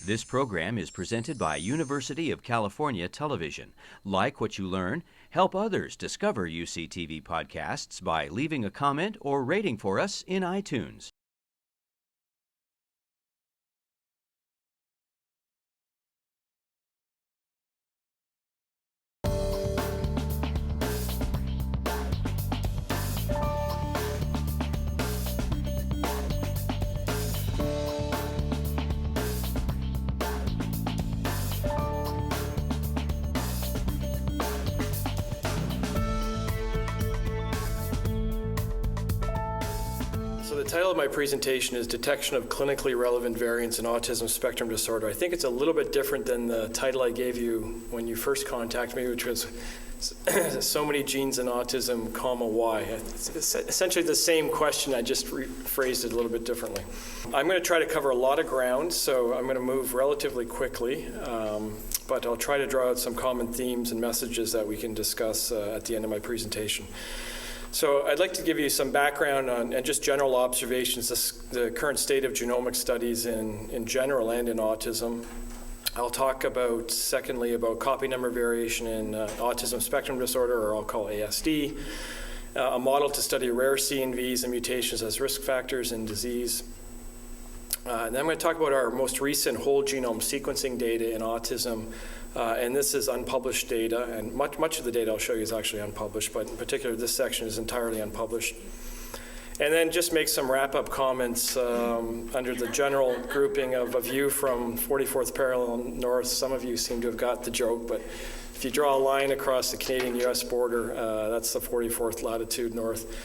This program is presented by University of California Television. Like what you learn? Help others discover UCTV podcasts by leaving a comment or rating for us in iTunes. The title of my presentation is Detection of Clinically Relevant Variants in Autism Spectrum Disorder. I think it's a little bit different than the title I gave you when you first contacted me, which was So Many Genes in Autism, Why. It's essentially the same question, I just phrased it a little bit differently. I'm going to try to cover a lot of ground, so I'm going to move relatively quickly, but I'll try to draw out some common themes and messages that we can discuss at the end of my presentation. So I'd like to give you some background on, and just general observations, the current state of genomic studies in general and in autism. I'll talk about, secondly, about copy number variation in autism spectrum disorder, or I'll call ASD, a model to study rare CNVs and mutations as risk factors in disease. And then I'm going to talk about our most recent whole genome sequencing data in autism. And this is unpublished data, and much of the data I'll show you is actually unpublished, but in particular this section is entirely unpublished. And then just make some wrap-up comments under the general grouping of a view from 44th parallel north. Some of you seem to have got the joke, but if you draw a line across the Canadian-US border, that's the 44th latitude north.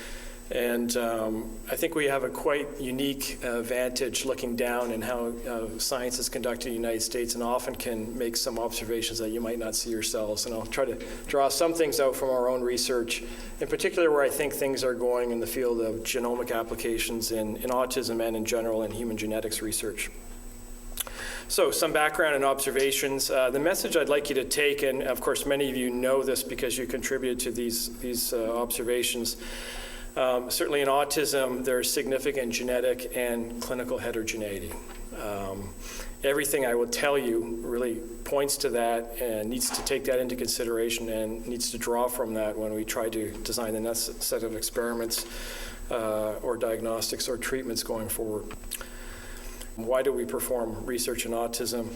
And I think we have a quite unique vantage looking down in how science is conducted in the United States, and often can make some observations that you might not see yourselves. And I'll try to draw some things out from our own research, in particular where I think things are going in the field of genomic applications in autism and in general in human genetics research. So some background and observations. The message I'd like you to take, and of course many of you know this because you contributed to these observations, certainly in autism, there's significant genetic and clinical heterogeneity. Everything I will tell you really points to that and needs to take that into consideration and needs to draw from that when we try to design the next set of experiments or diagnostics or treatments going forward. Why do we perform research in autism?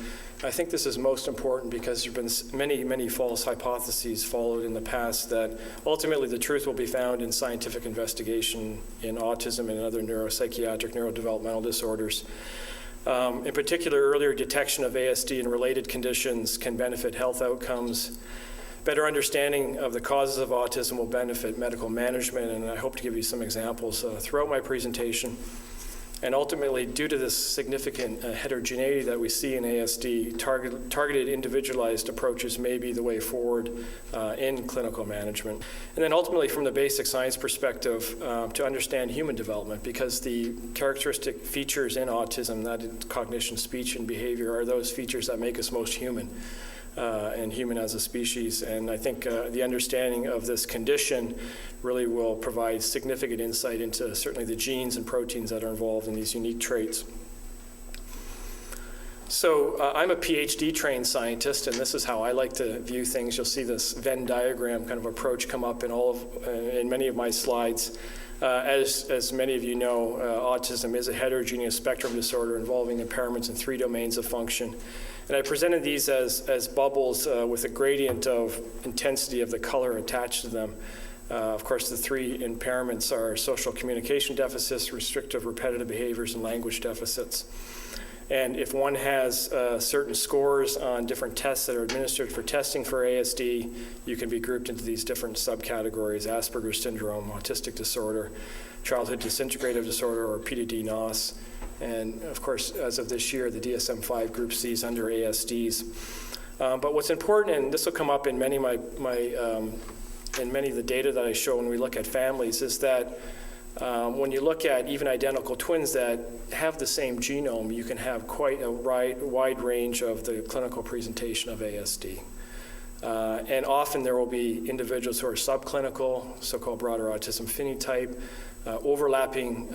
I think this is most important because there have been many false hypotheses followed in the past that ultimately the truth will be found in scientific investigation in autism and other neuropsychiatric, neurodevelopmental disorders. In particular, earlier detection of ASD and related conditions can benefit health outcomes. Better understanding of the causes of autism will benefit medical management, and I hope to give you some examples throughout my presentation. And ultimately, due to this significant heterogeneity that we see in ASD, targeted individualized approaches may be the way forward in clinical management. And then ultimately, from the basic science perspective, to understand human development, because the characteristic features in autism, that is cognition, speech, and behavior, are those features that make us most human. And human as a species. And I think the understanding of this condition really will provide significant insight into certainly the genes and proteins that are involved in these unique traits. So I'm a PhD trained scientist, and this is how I like to view things. You'll see this Venn diagram kind of approach come up in many of my slides. As many of you know, autism is a heterogeneous spectrum disorder involving impairments in 3 domains of function. And I presented these as bubbles with a gradient of intensity of the color attached to them. Of course, the 3 impairments are social communication deficits, restrictive repetitive behaviors, and language deficits. And if one has certain scores on different tests that are administered for testing for ASD, you can be grouped into these different subcategories: Asperger's syndrome, autistic disorder, childhood disintegrative disorder, or PDD-NOS. And of course, as of this year, the DSM-5 groups these under ASDs. But what's important, and this will come up in many of in many of the data that I show when we look at families, is that when you look at even identical twins that have the same genome, you can have quite a wide range of the clinical presentation of ASD. And often there will be individuals who are subclinical, so-called broader autism phenotype, overlapping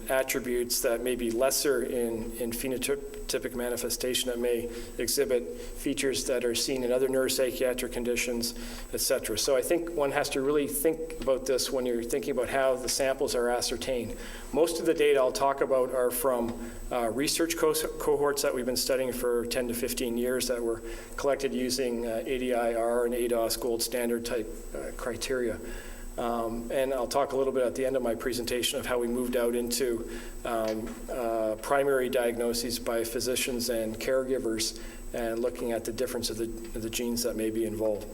attributes that may be lesser in phenotypic manifestation that may exhibit features that are seen in other neuropsychiatric conditions, et cetera. So I think one has to really think about this when you're thinking about how the samples are ascertained. Most of the data I'll talk about are from research cohorts that we've been studying for 10 to 15 years that were collected using ADI-R and ADOS gold standard type criteria. And I'll talk a little bit at the end of my presentation of how we moved out into primary diagnoses by physicians and caregivers and looking at the difference of the genes that may be involved.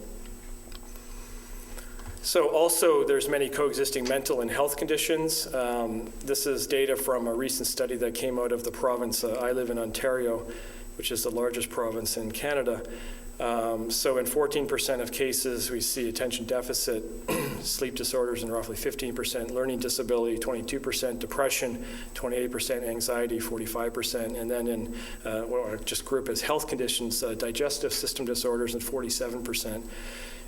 So also there's many coexisting mental and health conditions. This is data from a recent study that came out of the province. I live in Ontario, which is the largest province in Canada. So in 14% of cases, we see attention deficit, sleep disorders, and roughly 15% learning disability, 22% depression, 28% anxiety, 45%, and then in what I just group as health conditions, digestive system disorders, and 47%.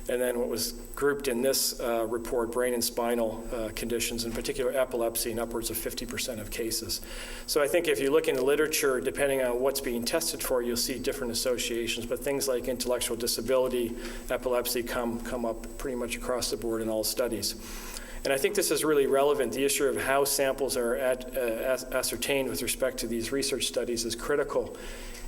And then what was grouped in this report, brain and spinal conditions, in particular epilepsy, in upwards of 50% of cases. So I think if you look in the literature, depending on what's being tested for, you'll see different associations, but things like intellectual disability, epilepsy come up pretty much across the board in all studies. And I think this is really relevant. The issue of how samples are ascertained with respect to these research studies is critical.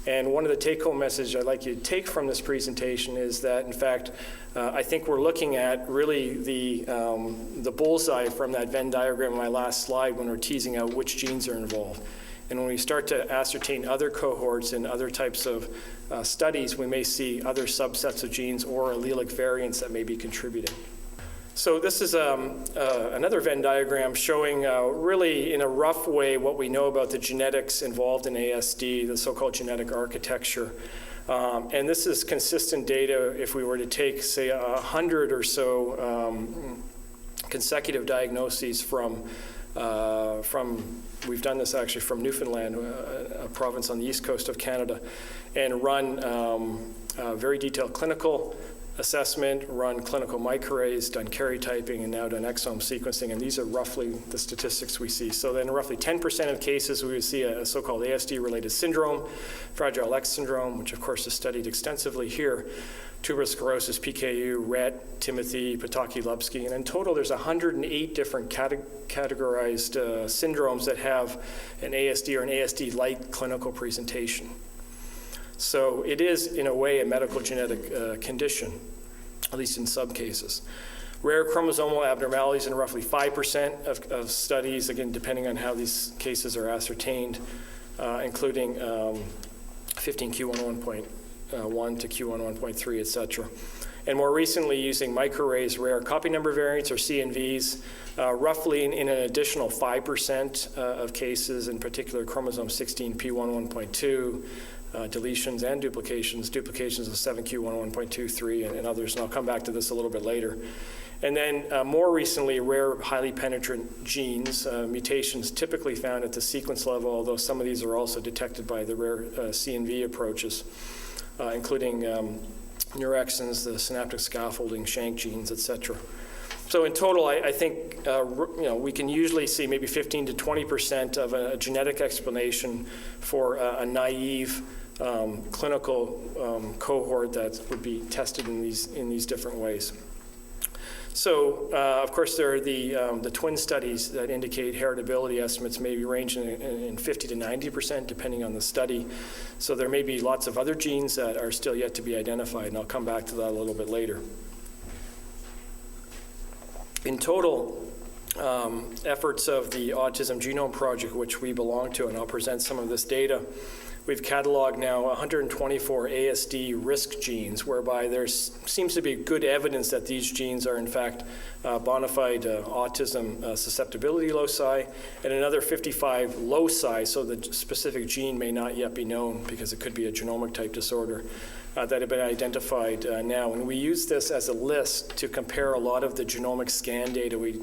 And one of the take-home messages I'd like you to take from this presentation is that, in fact, I think we're looking at really the bullseye from that Venn diagram in my last slide when we're teasing out which genes are involved. And when we start to ascertain other cohorts and other types of studies, we may see other subsets of genes or allelic variants that may be contributing. So this is another Venn diagram showing really in a rough way what we know about the genetics involved in ASD, the so-called genetic architecture. And this is consistent data if we were to take, say, 100 or so consecutive diagnoses from we've done this actually from Newfoundland, a province on the east coast of Canada, and run very detailed clinical assessment, run clinical microarrays, done karyotyping, and now done exome sequencing, and these are roughly the statistics we see. So then roughly 10% of cases we would see a so-called ASD-related syndrome, Fragile X syndrome, which of course is studied extensively here, tuberous sclerosis, PKU, Rett, Timothy, Potocki-Lupski, and in total there's 108 different categorized syndromes that have an ASD or an ASD-like clinical presentation. So it is, in a way, a medical genetic condition, at least in some cases. Rare chromosomal abnormalities in roughly 5% of studies, again, depending on how these cases are ascertained, including 15q11.1 to q11.3, et cetera. And more recently, using microarrays, rare copy number variants, or CNVs, roughly in an additional 5% of cases, in particular chromosome 16p11.2, deletions and duplications of 7q11.23 and others, and I'll come back to this a little bit later. And then more recently, rare highly penetrant genes, mutations typically found at the sequence level, although some of these are also detected by the rare CNV approaches, including neurexins, the synaptic scaffolding, SHANK genes, et cetera. So in total, I think we can usually see maybe 15 to 20% of a genetic explanation for a naive clinical cohort that would be tested in these different ways. So, of course, there are the twin studies that indicate heritability estimates may be ranging in 50 to 90%, depending on the study. So there may be lots of other genes that are still yet to be identified, and I'll come back to that a little bit later. In total, efforts of the Autism Genome Project, which we belong to, and I'll present some of this data, we've cataloged now 124 ASD risk genes, whereby there seems to be good evidence that these genes are in fact bona fide autism susceptibility loci, and another 55 loci, so the specific gene may not yet be known because it could be a genomic type disorder, that have been identified now. And we use this as a list to compare a lot of the genomic scan data we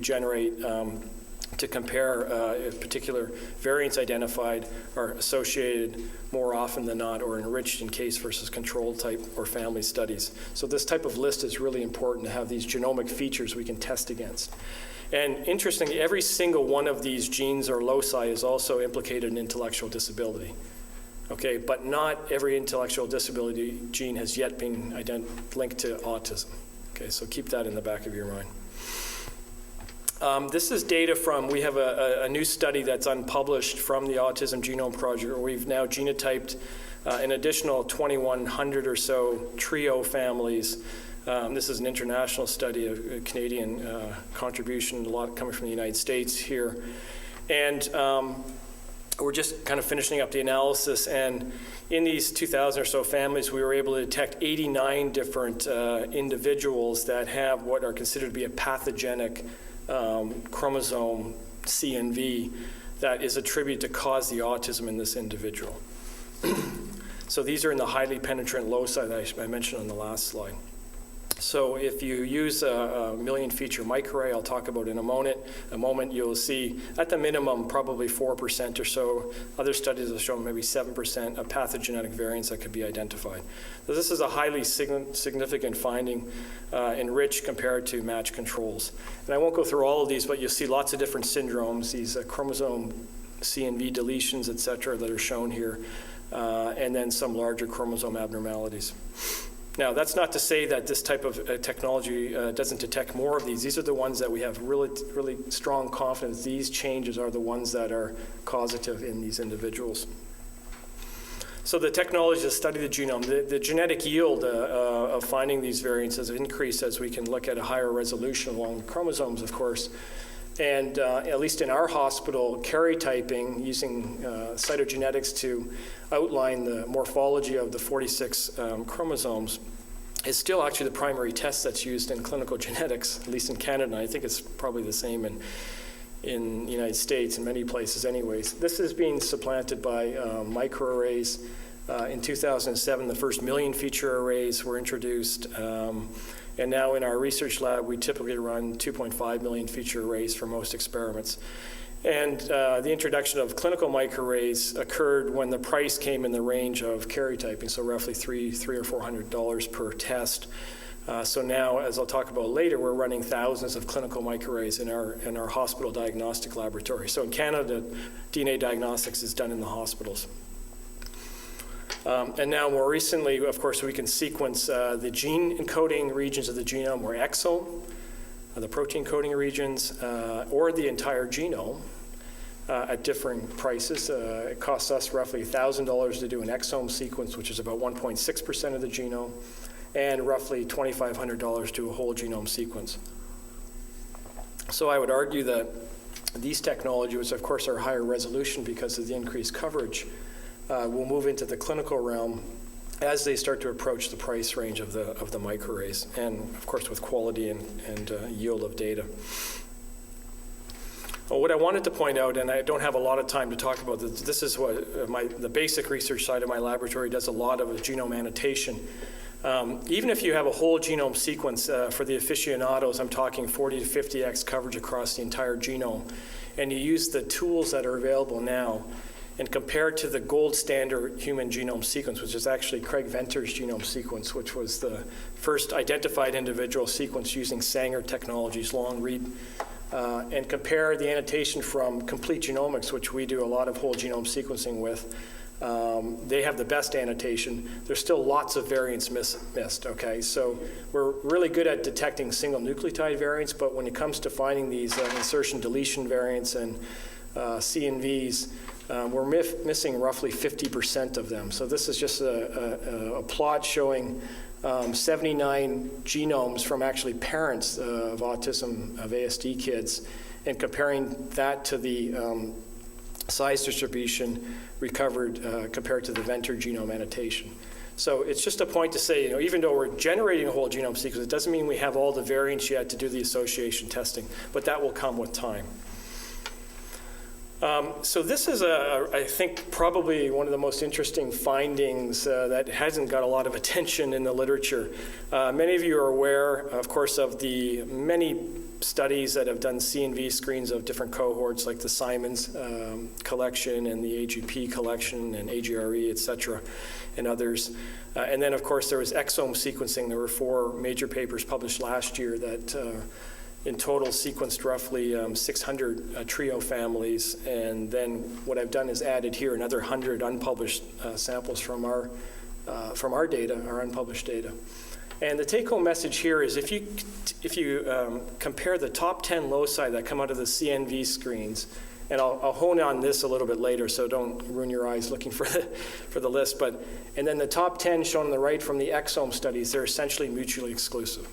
generate to compare if particular variants identified are associated more often than not or enriched in case versus control type or family studies. So this type of list is really important to have these genomic features we can test against. And interestingly, every single one of these genes or loci is also implicated in intellectual disability. Okay, but not every intellectual disability gene has yet been linked to autism. Okay, so keep that in the back of your mind. This is data from, we have a new study that's unpublished from the Autism Genome Project, where we've now genotyped an additional 2,100 or so trio families. This is an international study, a Canadian contribution, a lot coming from the United States here. And we're just kind of finishing up the analysis, and in these 2,000 or so families, we were able to detect 89 different individuals that have what are considered to be a pathogenic chromosome CNV that is attributed to cause the autism in this individual. So these are in the highly penetrant loci that I mentioned on the last slide. So if you use a million feature microarray, I'll talk about in a moment, you'll see at the minimum probably 4% or so. Other studies have shown maybe 7% of pathogenic variants that could be identified. So this is a highly significant finding, enriched compared to matched controls. And I won't go through all of these, but you'll see lots of different syndromes, these chromosome CNV deletions, et cetera, that are shown here, and then some larger chromosome abnormalities. Now, that's not to say that this type of technology doesn't detect more of these. These are the ones that we have really strong confidence these changes are the ones that are causative in these individuals. So the technology to study the genome, the genetic yield of finding these variants has increased as we can look at a higher resolution along the chromosomes, of course. And at least in our hospital, karyotyping using cytogenetics to outline the morphology of the 46 chromosomes is still actually the primary test that's used in clinical genetics, at least in Canada. And I think it's probably the same in the United States, in many places anyways. This is being supplanted by microarrays. In 2007, the first million feature arrays were introduced. And now in our research lab, we typically run 2.5 million feature arrays for most experiments. And the introduction of clinical microarrays occurred when the price came in the range of karyotyping, so roughly $300 or $400 per test. So now, as I'll talk about later, we're running thousands of clinical microarrays in our hospital diagnostic laboratory. So in Canada, DNA diagnostics is done in the hospitals. And now more recently, of course, we can sequence the gene encoding regions of the genome, or exome, the protein coding regions, or the entire genome at differing prices. It costs us roughly $1,000 to do an exome sequence, which is about 1.6% of the genome, and roughly $2,500 to a whole genome sequence. So I would argue that these technologies, which of course are higher resolution because of the increased coverage, will move into the clinical realm as they start to approach the price range of the microarrays, and of course with quality and yield of data. Well, what I wanted to point out, and I don't have a lot of time to talk about this is what the basic research side of my laboratory does a lot of, is genome annotation. Even if you have a whole genome sequence, for the aficionados, I'm talking 40 to 50x coverage across the entire genome, and you use the tools that are available now, and compared to the gold standard human genome sequence, which is actually Craig Venter's genome sequence, which was the first identified individual sequence using Sanger technologies, long read, and compare the annotation from Complete Genomics, which we do a lot of whole genome sequencing with. They have the best annotation. There's still lots of variants missed, okay? So we're really good at detecting single nucleotide variants, but when it comes to finding these insertion deletion variants and CNVs, we're missing roughly 50% of them. So this is just a plot showing 79 genomes from actually parents of autism, of ASD kids, and comparing that to the size distribution recovered compared to the Venter genome annotation. So it's just a point to say, even though we're generating a whole genome sequence, it doesn't mean we have all the variants yet to do the association testing, but that will come with time. So this is, I think, probably one of the most interesting findings that hasn't got a lot of attention in the literature. Many of you are aware, of course, of the many studies that have done CNV screens of different cohorts, like the Simons collection and the AGP collection and AGRE, et cetera, and others. And then, of course, there was exome sequencing. There were 4 major papers published last year that in total sequenced roughly 600 trio families, and then what I've done is added here another 100 unpublished samples from our data, our unpublished data. And the take-home message here is if you compare the top 10 loci that come out of the CNV screens, and I'll hone on this a little bit later, so don't ruin your eyes looking for the list, and then the top 10 shown on the right from the exome studies, they're essentially mutually exclusive.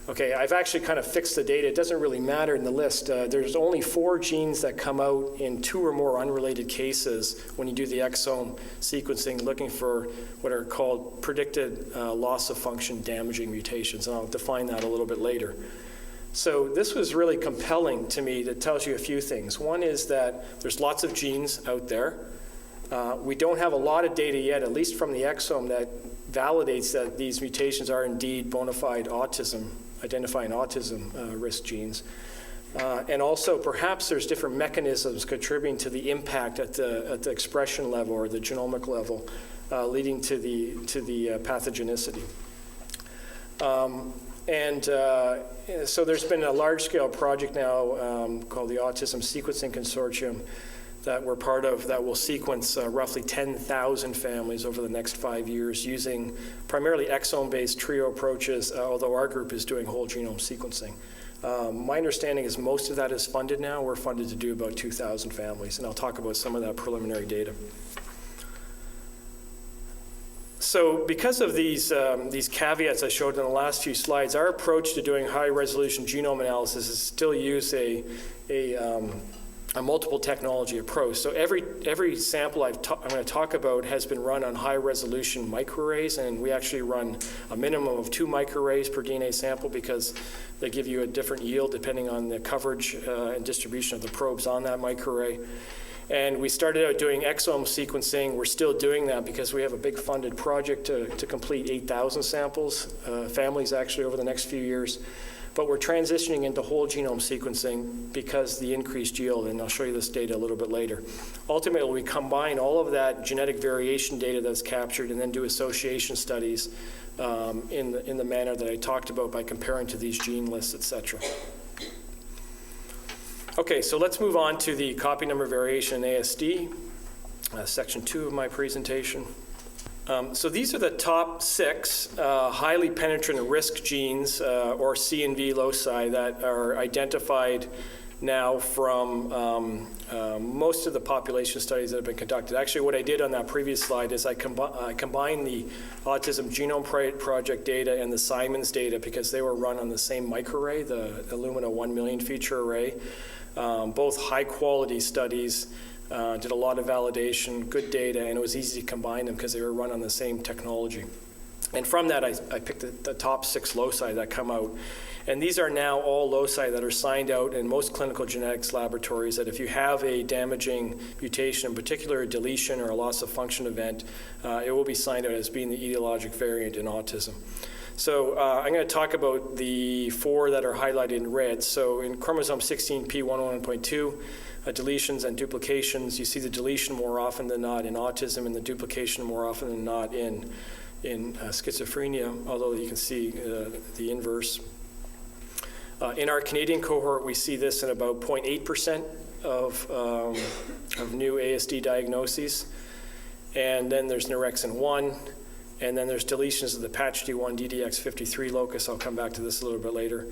Okay, I've actually kind of fixed the data. It doesn't really matter in the list. There's only 4 genes that come out in 2 or more unrelated cases when you do the exome sequencing, looking for what are called predicted loss of function damaging mutations, and I'll define that a little bit later. So this was really compelling to me. That tells you a few things. One is that there's lots of genes out there. We don't have a lot of data yet, at least from the exome, that validates that these mutations are indeed bona fide autism, identifying autism risk genes. And also, perhaps there's different mechanisms contributing to the impact at the expression level or the genomic level, leading to the pathogenicity. So there's been a large-scale project now called the Autism Sequencing Consortium that we're part of that will sequence roughly 10,000 families over the next 5 years using primarily exome-based trio approaches, although our group is doing whole genome sequencing. My understanding is most of that is funded now. We're funded to do about 2,000 families, and I'll talk about some of that preliminary data. So because of these caveats I showed in the last few slides, our approach to doing high-resolution genome analysis is still use a multiple technology approach. So every sample I'm going to talk about has been run on high-resolution microarrays, and we actually run a minimum of 2 microarrays per DNA sample because they give you a different yield depending on the coverage and distribution of the probes on that microarray. And we started out doing exome sequencing. We're still doing that because we have a big funded project to complete 8,000 samples, families actually, over the next few years. But we're transitioning into whole genome sequencing because the increased yield, and I'll show you this data a little bit later. Ultimately, we combine all of that genetic variation data that's captured and then do association studies in the manner that I talked about by comparing to these gene lists, et cetera. Okay, so let's move on to the copy number variation in ASD, section 2 of my presentation. So these are the top 6 highly penetrant risk genes, or CNV loci, that are identified now from most of the population studies that have been conducted. Actually, what I did on that previous slide is I combined the Autism Genome Project data and the Simons data because they were run on the same microarray, the Illumina 1 million feature array. Both high-quality studies, did a lot of validation, good data, and it was easy to combine them because they were run on the same technology. And from that, I picked the top 6 loci that come out. And these are now all loci that are signed out in most clinical genetics laboratories that if you have a damaging mutation, in particular a deletion or a loss of function event, it will be signed out as being the etiologic variant in autism. So I'm going to talk about the 4 that are highlighted in red. So in chromosome 16p111.2, deletions and duplications, you see the deletion more often than not in autism and the duplication more often than not in schizophrenia, although you can see the inverse. In our Canadian cohort, we see this in about 0.8% of new ASD diagnoses. And then there's Neurexin 1. And then there's deletions of the PATCH-D1 DDX53 locus. I'll come back to this a little bit later.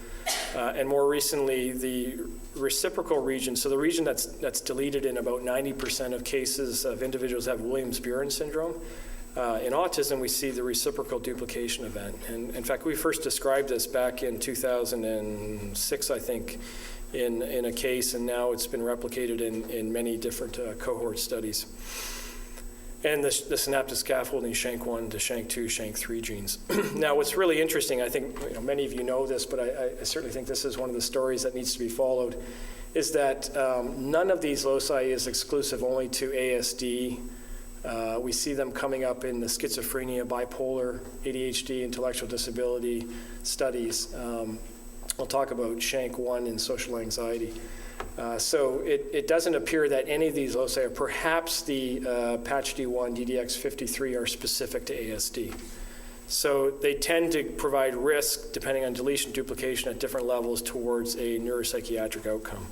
And more recently, the reciprocal region, so the region that's deleted in about 90% of cases of individuals that have Williams-Beuren syndrome. In autism, we see the reciprocal duplication event. And in fact, we first described this back in 2006, I think, in a case, and now it's been replicated in many different cohort studies. And the synaptic scaffolding SHANK1 to SHANK2, SHANK3 genes. Now, what's really interesting, I think many of you know this, but I certainly think this is one of the stories that needs to be followed, is that none of these loci is exclusive only to ASD. We see them coming up in the schizophrenia, bipolar, ADHD, intellectual disability studies. I'll talk about SHANK1 and social anxiety. So it doesn't appear that any of these loci, or perhaps the PATCH-D1 DDX53, are specific to ASD. So they tend to provide risk, depending on deletion duplication at different levels, towards a neuropsychiatric outcome.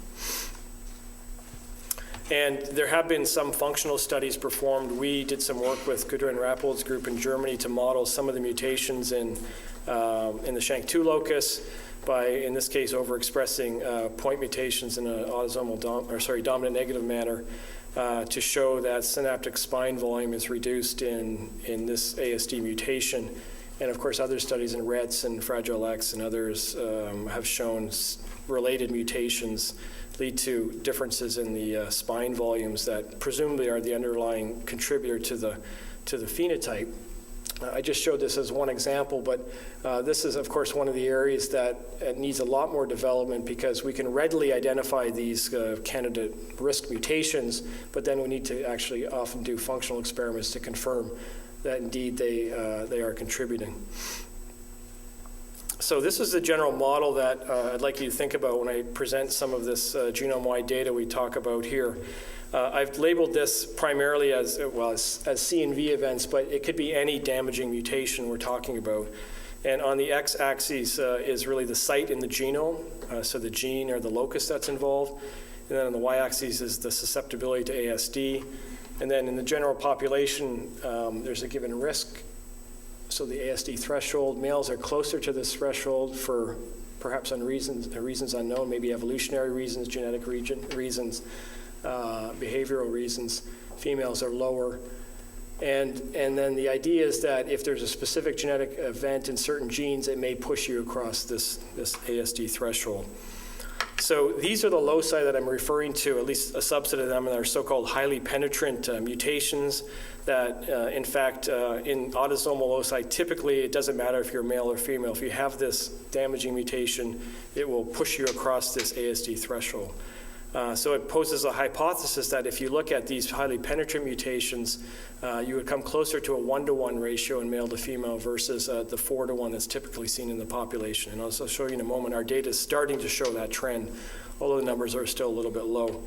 And there have been some functional studies performed. We did some work with Gudrun Rappold's group in Germany to model some of the mutations in the SHANK2 locus by, in this case, overexpressing point mutations in an autosomal dominant negative manner to show that synaptic spine volume is reduced in this ASD mutation. And of course, other studies in Rett's and Fragile X and others have shown related mutations lead to differences in the spine volumes that presumably are the underlying contributor to the phenotype. I just showed this as one example, but this is, of course, one of the areas that needs a lot more development because we can readily identify these candidate risk mutations, but then we need to actually often do functional experiments to confirm that indeed they are contributing. So this is the general model that I'd like you to think about when I present some of this genome-wide data we talk about here. I've labeled this primarily as CNV events, but it could be any damaging mutation we're talking about. And on the x-axis is really the site in the genome, so the gene or the locus that's involved. And then on the y-axis is the susceptibility to ASD. And then in the general population, there's a given risk. So the ASD threshold, males are closer to this threshold for perhaps reasons unknown, maybe evolutionary reasons, genetic reasons, behavioral reasons. Females are lower. And then the idea is that if there's a specific genetic event in certain genes, it may push you across this ASD threshold. So these are the loci that I'm referring to, at least a subset of them, and are so-called highly penetrant mutations that, in fact, in autosomal loci, typically it doesn't matter if you're male or female. If you have this damaging mutation, it will push you across this ASD threshold. So it poses a hypothesis that if you look at these highly penetrant mutations, you would come closer to a 1-to-1 ratio in male to female versus the 4-to-1 that's typically seen in the population. And I'll show you in a moment, our data is starting to show that trend, although the numbers are still a little bit low.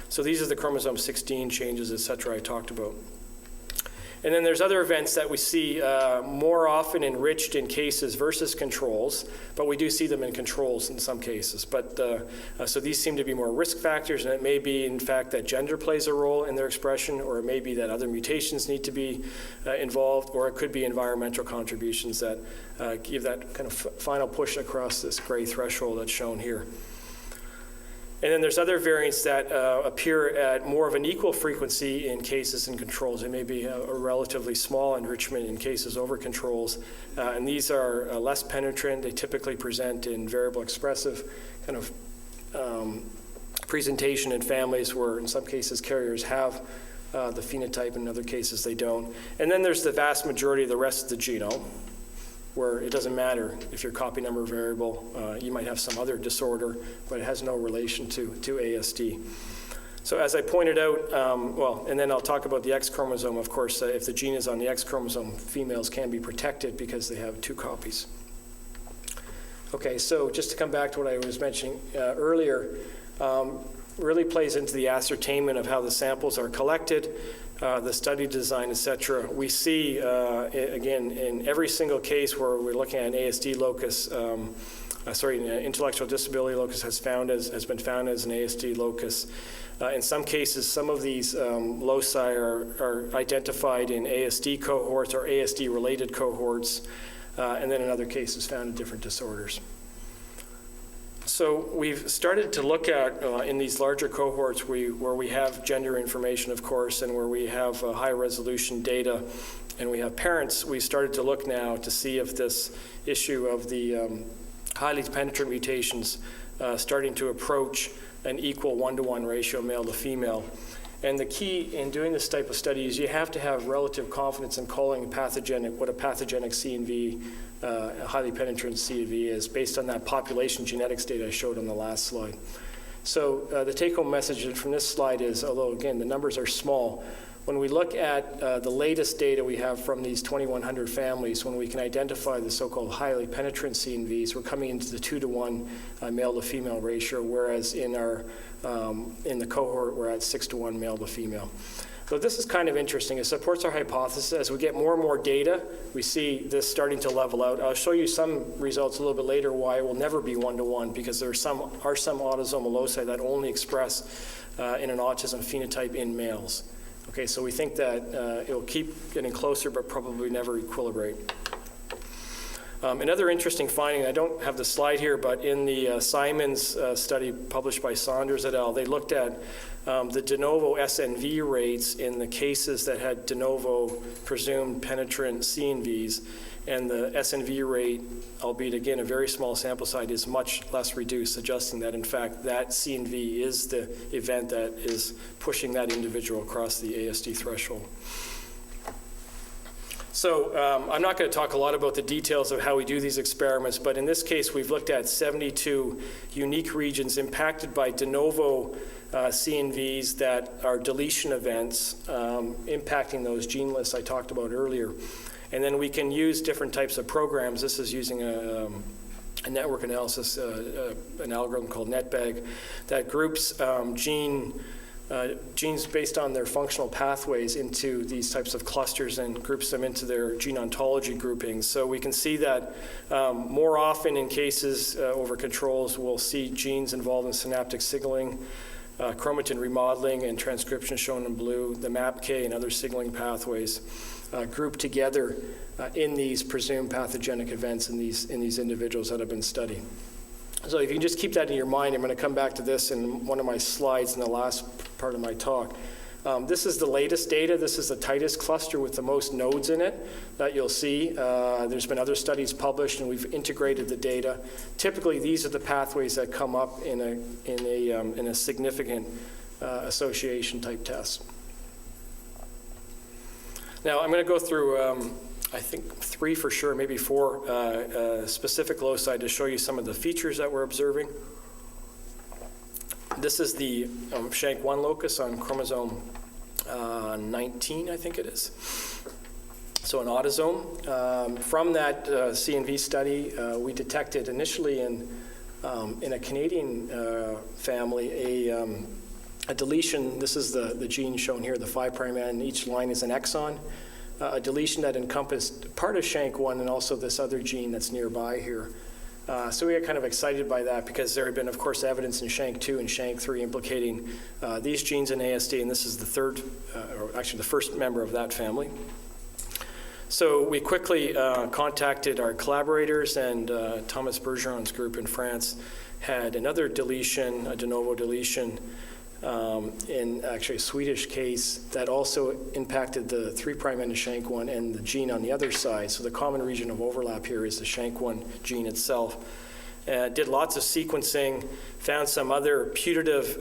So these are the chromosome 16 changes, et cetera, I talked about. And then there's other events that we see more often enriched in cases versus controls, but we do see them in controls in some cases. But so these seem to be more risk factors, and it may be, in fact, that gender plays a role in their expression, or it may be that other mutations need to be involved, or it could be environmental contributions that give that kind of final push across this gray threshold that's shown here. And then there's other variants that appear at more of an equal frequency in cases and controls. It may be a relatively small enrichment in cases over controls. And these are less penetrant. They typically present in variable expressive kind of presentation in families where in some cases carriers have the phenotype, in other cases they don't. And then there's the vast majority of the rest of the genome, where it doesn't matter if your copy number variable, you might have some other disorder, but it has no relation to ASD. So as I pointed out, and then I'll talk about the X chromosome, of course, if the gene is on the X chromosome, females can be protected because they have 2 copies. Okay, so just to come back to what I was mentioning earlier, really plays into the ascertainment of how the samples are collected, the study design, et cetera. We see, again, in every single case where we're looking at an ASD locus, an intellectual disability locus has been found as an ASD locus. In some cases, some of these loci are identified in ASD cohorts or ASD-related cohorts, and then in other cases found in different disorders. So we've started to look at, in these larger cohorts where we have gender information, of course, and where we have high-resolution data, and we have parents, we started to look now to see if this issue of the highly penetrant mutations starting to approach an equal 1-to-1 ratio male to female. And the key in doing this type of study is you have to have relative confidence in calling what a pathogenic CNV, a highly penetrant CNV is, based on that population genetics data I showed on the last slide. So the take-home message from this slide is, although again the numbers are small, when we look at the latest data we have from these 2,100 families, when we can identify the so-called highly penetrant CNVs, we're coming into the 2-to-1 male to female ratio, whereas in the cohort we're at 6-to-1 male to female. So this is kind of interesting. It supports our hypothesis. As we get more and more data, we see this starting to level out. I'll show you some results a little bit later why it will never be one-to-one, because there are some autosomal loci that only express in an autism phenotype in males. Okay, so we think that it will keep getting closer, but probably never equilibrate. Another interesting finding, I don't have the slide here, but in the Simons study published by Saunders et al., they looked at the de novo SNV rates in the cases that had de novo presumed penetrant CNVs, and the SNV rate, albeit again a very small sample size, is much less reduced, suggesting that in fact that CNV is the event that is pushing that individual across the ASD threshold. So I'm not going to talk a lot about the details of how we do these experiments, but in this case we've looked at 72 unique regions impacted by de novo CNVs that are deletion events impacting those gene lists I talked about earlier. And then we can use different types of programs. This is using a network analysis, an algorithm called NetBag that groups genes based on their functional pathways into these types of clusters and groups them into their gene ontology groupings. So we can see that more often in cases over controls, we'll see genes involved in synaptic signaling, chromatin remodeling, and transcription shown in blue, the MAPK and other signaling pathways grouped together in these presumed pathogenic events in these individuals that have been studied. So if you can just keep that in your mind, I'm going to come back to this in one of my slides in the last part of my talk. This is the latest data. This is the tightest cluster with the most nodes in it that you'll see. There's been other studies published, and we've integrated the data. Typically, these are the pathways that come up in a significant association type test. Now, I'm going to go through, I think 3 for sure, maybe 4 specific loci to show you some of the features that we're observing. This is the SHANK1 locus on chromosome 19, I think it is. So an autosome. From that CNV study, we detected initially in a Canadian family a deletion. This is the gene shown here, the 5' end. Each line is an exon. A deletion that encompassed part of SHANK1 and also this other gene that's nearby here. So we got kind of excited by that because there had been, of course, evidence in SHANK2 and SHANK3 implicating these genes in ASD, and this is the third, or actually the first member of that family. So we quickly contacted our collaborators, and Thomas Bergeron's group in France had another deletion, a de novo deletion, in actually a Swedish case that also impacted the 3' end of SHANK1 and the gene on the other side. So the common region of overlap here is the SHANK1 gene itself. Did lots of sequencing, found some other putative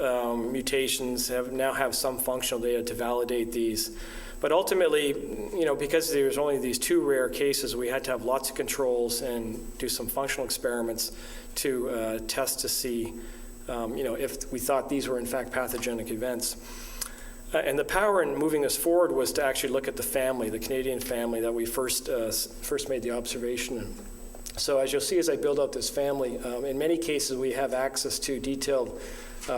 mutations, now have some functional data to validate these. But ultimately, because there's only these 2 rare cases, we had to have lots of controls and do some functional experiments to test to see if we thought these were in fact pathogenic events. And the power in moving this forward was to actually look at the family, the Canadian family that we first made the observation in. So as you'll see as I build out this family, in many cases we have access to detailed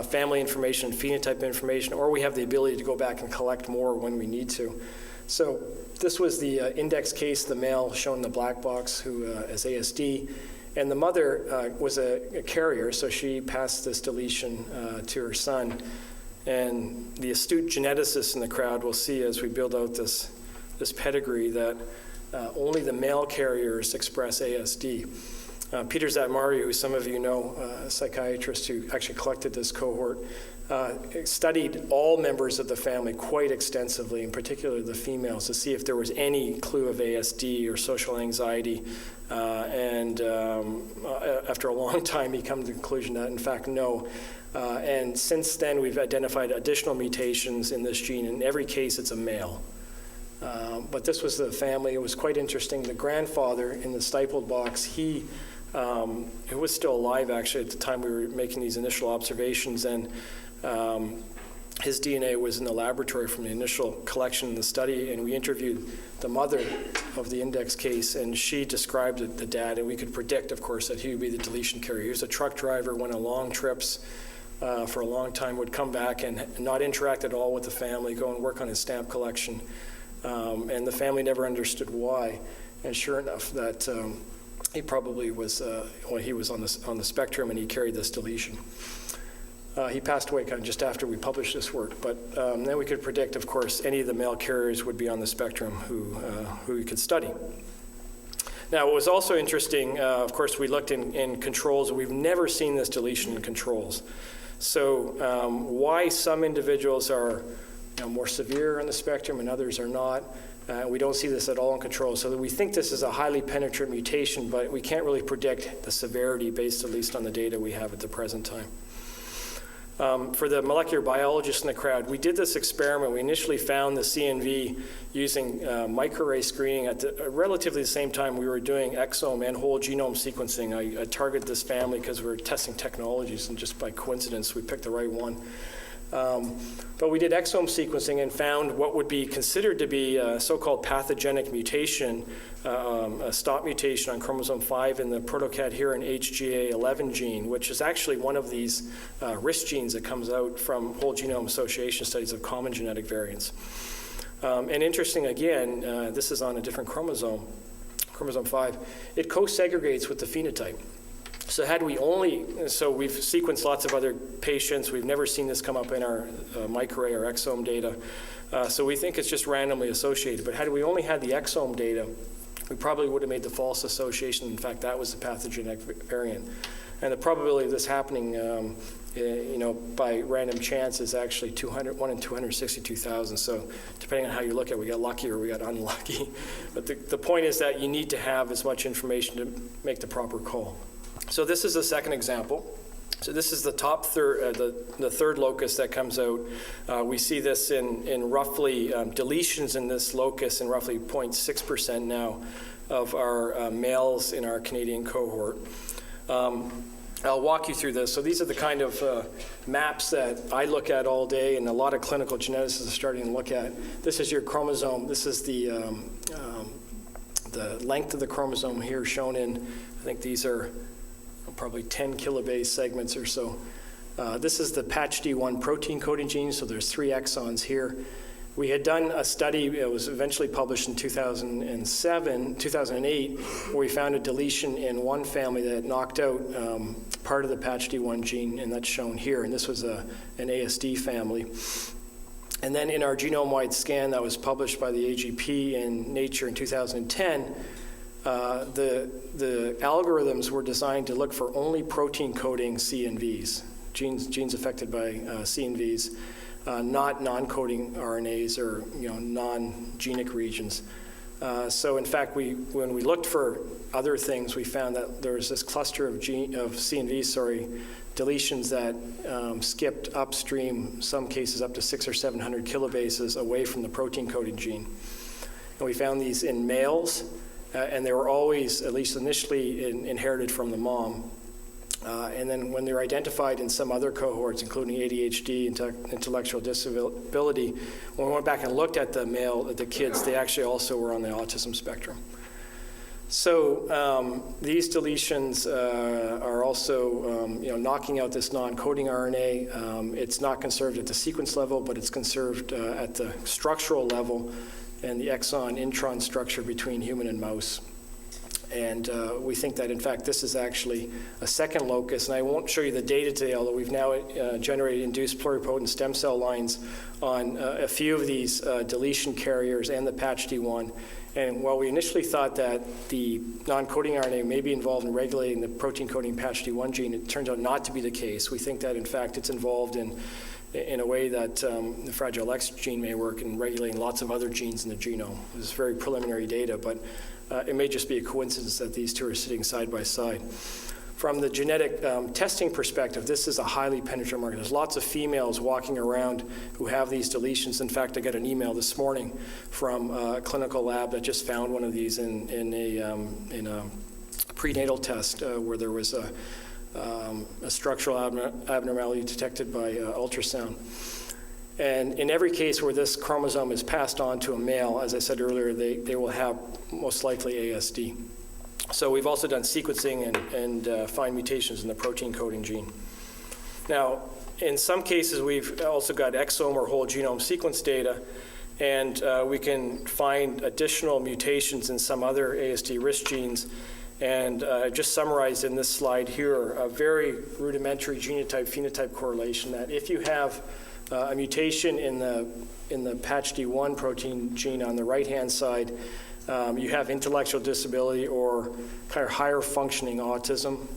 family information, phenotype information, or we have the ability to go back and collect more when we need to. So this was the index case, the male shown in the black box who has ASD. And the mother was a carrier, so she passed this deletion to her son. And the astute geneticists in the crowd will see as we build out this pedigree that only the male carriers express ASD. Peter Zatmari, who some of you know, a psychiatrist who actually collected this cohort, studied all members of the family quite extensively, in particular the females, to see if there was any clue of ASD or social anxiety. After a long time, he came to the conclusion that, in fact, no. And since then, we've identified additional mutations in this gene. In every case, it's a male. But this was the family. It was quite interesting. The grandfather in the stippled box, he was still alive, actually, at the time we were making these initial observations. And his DNA was in the laboratory from the initial collection in the study, and we interviewed the mother of the index case, and she described the dad, and we could predict, of course, that he would be the deletion carrier. He was a truck driver, went on long trips, for a long time, would come back and not interact at all with the family, go and work on his stamp collection. And the family never understood why. And sure enough, that he probably was, he was on the spectrum and he carried this deletion. He passed away kind of just after we published this work, but then we could predict, of course, any of the male carriers would be on the spectrum who we could study. Now, what was also interesting, of course, we looked in controls, and we've never seen this deletion in controls. So why some individuals are more severe on the spectrum and others are not, we don't see this at all in controls. So we think this is a highly penetrant mutation, but we can't really predict the severity based at least on the data we have at the present time. For the molecular biologists in the crowd, we did this experiment. We initially found the CNV using microarray screening at relatively the same time we were doing exome and whole genome sequencing. I targeted this family because we were testing technologies, and just by coincidence, we picked the right one. But we did exome sequencing and found what would be considered to be a so-called pathogenic mutation, a stop mutation on chromosome 5 in the protocadherin HGA11 gene, which is actually one of these risk genes that comes out from whole genome association studies of common genetic variants. And interesting, again, this is on a different chromosome, chromosome 5. It co-segregates with the phenotype. So so we've sequenced lots of other patients. We've never seen this come up in our microarray or exome data. So we think it's just randomly associated. But had we only had the exome data, we probably would have made the false association. In fact, that was the pathogenic variant. And the probability of this happening, by random chance is actually 1 in 262,000. So depending on how you look at it, we got lucky or we got unlucky. But the point is that you need to have as much information to make the proper call. So this is the second example. So this is the top third, the third locus that comes out. We see this in roughly deletions in this locus in roughly 0.6% now of our males in our Canadian cohort. I'll walk you through this. So these are the kind of maps that I look at all day, and a lot of clinical geneticists are starting to look at. This is your chromosome. This is the length of the chromosome here shown in, I think these are probably 10 kilobase segments or so. This is the patch D1 protein coding gene, so there's 3 exons here. We had done a study, it was eventually published in 2008, where we found a deletion in one family that knocked out part of the patch D1 gene, and that's shown here, and this was an ASD family. And then in our genome-wide scan that was published by the AGP in Nature in 2010, the algorithms were designed to look for only protein coding CNVs, genes affected by CNVs, not non-coding RNAs or non-genic regions. So in fact, when we looked for other things, we found that there was this cluster of CNVs, deletions that skipped upstream, some cases up to 600 or 700 kilobases away from the protein coding gene. And we found these in males. And they were always, at least initially, inherited from the mom. And then when they were identified in some other cohorts, including ADHD, intellectual disability, when we went back and looked at the kids, they actually also were on the autism spectrum. So these deletions are also, knocking out this non-coding RNA. It's not conserved at the sequence level, but it's conserved at the structural level, and the exon-intron structure between human and mouse. And we think that, in fact, this is actually a second locus. And I won't show you the data today, although we've now generated induced pluripotent stem cell lines on a few of these deletion carriers and the patch D1. And while we initially thought that the non-coding RNA may be involved in regulating the protein coding patch D1 gene, it turns out not to be the case. We think that, in fact, it's involved in a way that the Fragile X gene may work in regulating lots of other genes in the genome. This is very preliminary data, but it may just be a coincidence that these two are sitting side by side. From the genetic testing perspective, this is a highly penetrant marker. There's lots of females walking around who have these deletions. In fact, I got an email this morning from a clinical lab that just found one of these in a prenatal test where there was a structural abnormality detected by ultrasound. And in every case where this chromosome is passed on to a male, as I said earlier, they will have most likely ASD. So we've also done sequencing and find mutations in the protein coding gene. Now, In some cases, we've also got exome or whole genome sequence data, and we can find additional mutations in some other ASD risk genes. And just summarized in this slide here, a very rudimentary genotype-phenotype correlation that if you have a mutation in the patch D1 protein gene on the right-hand side, you have intellectual disability or kind of higher functioning autism.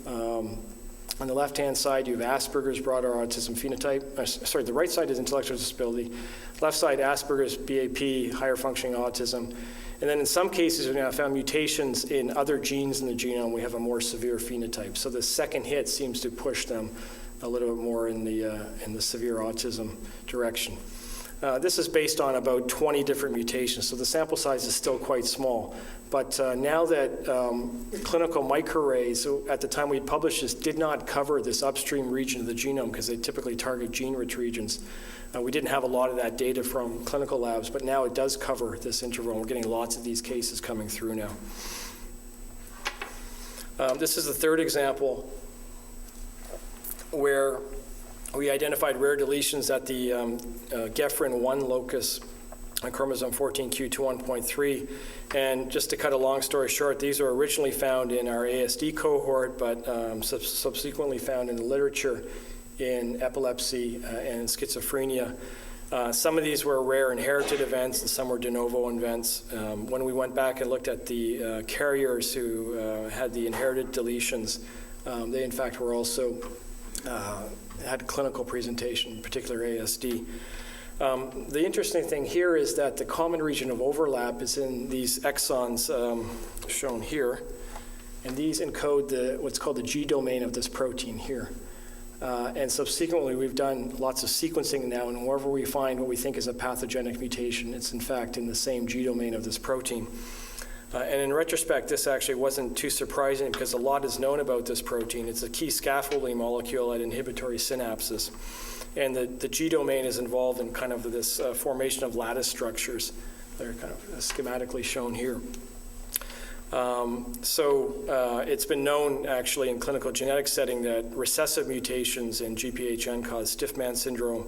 On the left-hand side, you have Asperger's broader autism phenotype. Sorry, the right side is intellectual disability. Left side, Asperger's, BAP, higher functioning autism. And then in some cases, we have found mutations in other genes in the genome. We have a more severe phenotype. So the second hit seems to push them a little bit more in the severe autism direction. This is based on about 20 different mutations, so the sample size is still quite small. But now that clinical microarrays, so at the time we published this, did not cover this upstream region of the genome because they typically target gene-rich regions. We didn't have a lot of that data from clinical labs, but now it does cover this interval, and we're getting lots of these cases coming through now. This is the third example where we identified rare deletions at the Gephyrin 1 locus on chromosome 14q21.3. And just to cut a long story short, these were originally found in our ASD cohort, but subsequently found in the literature in epilepsy and schizophrenia. Some of these were rare inherited events, and some were de novo events. When we went back and looked at the carriers who had the inherited deletions, they in fact were also had clinical presentation, in particular ASD. The interesting thing here is that the common region of overlap is in these exons shown here, and these encode what's called the G domain of this protein here. And subsequently, we've done lots of sequencing now, and wherever we find what we think is a pathogenic mutation, it's in fact in the same G domain of this protein. And in retrospect, this actually wasn't too surprising because a lot is known about this protein. It's a key scaffolding molecule at inhibitory synapses. And the G domain is involved in kind of this formation of lattice structures. They're kind of schematically shown here. It's been known actually in clinical genetic setting that recessive mutations in GPHN cause stiff man syndrome.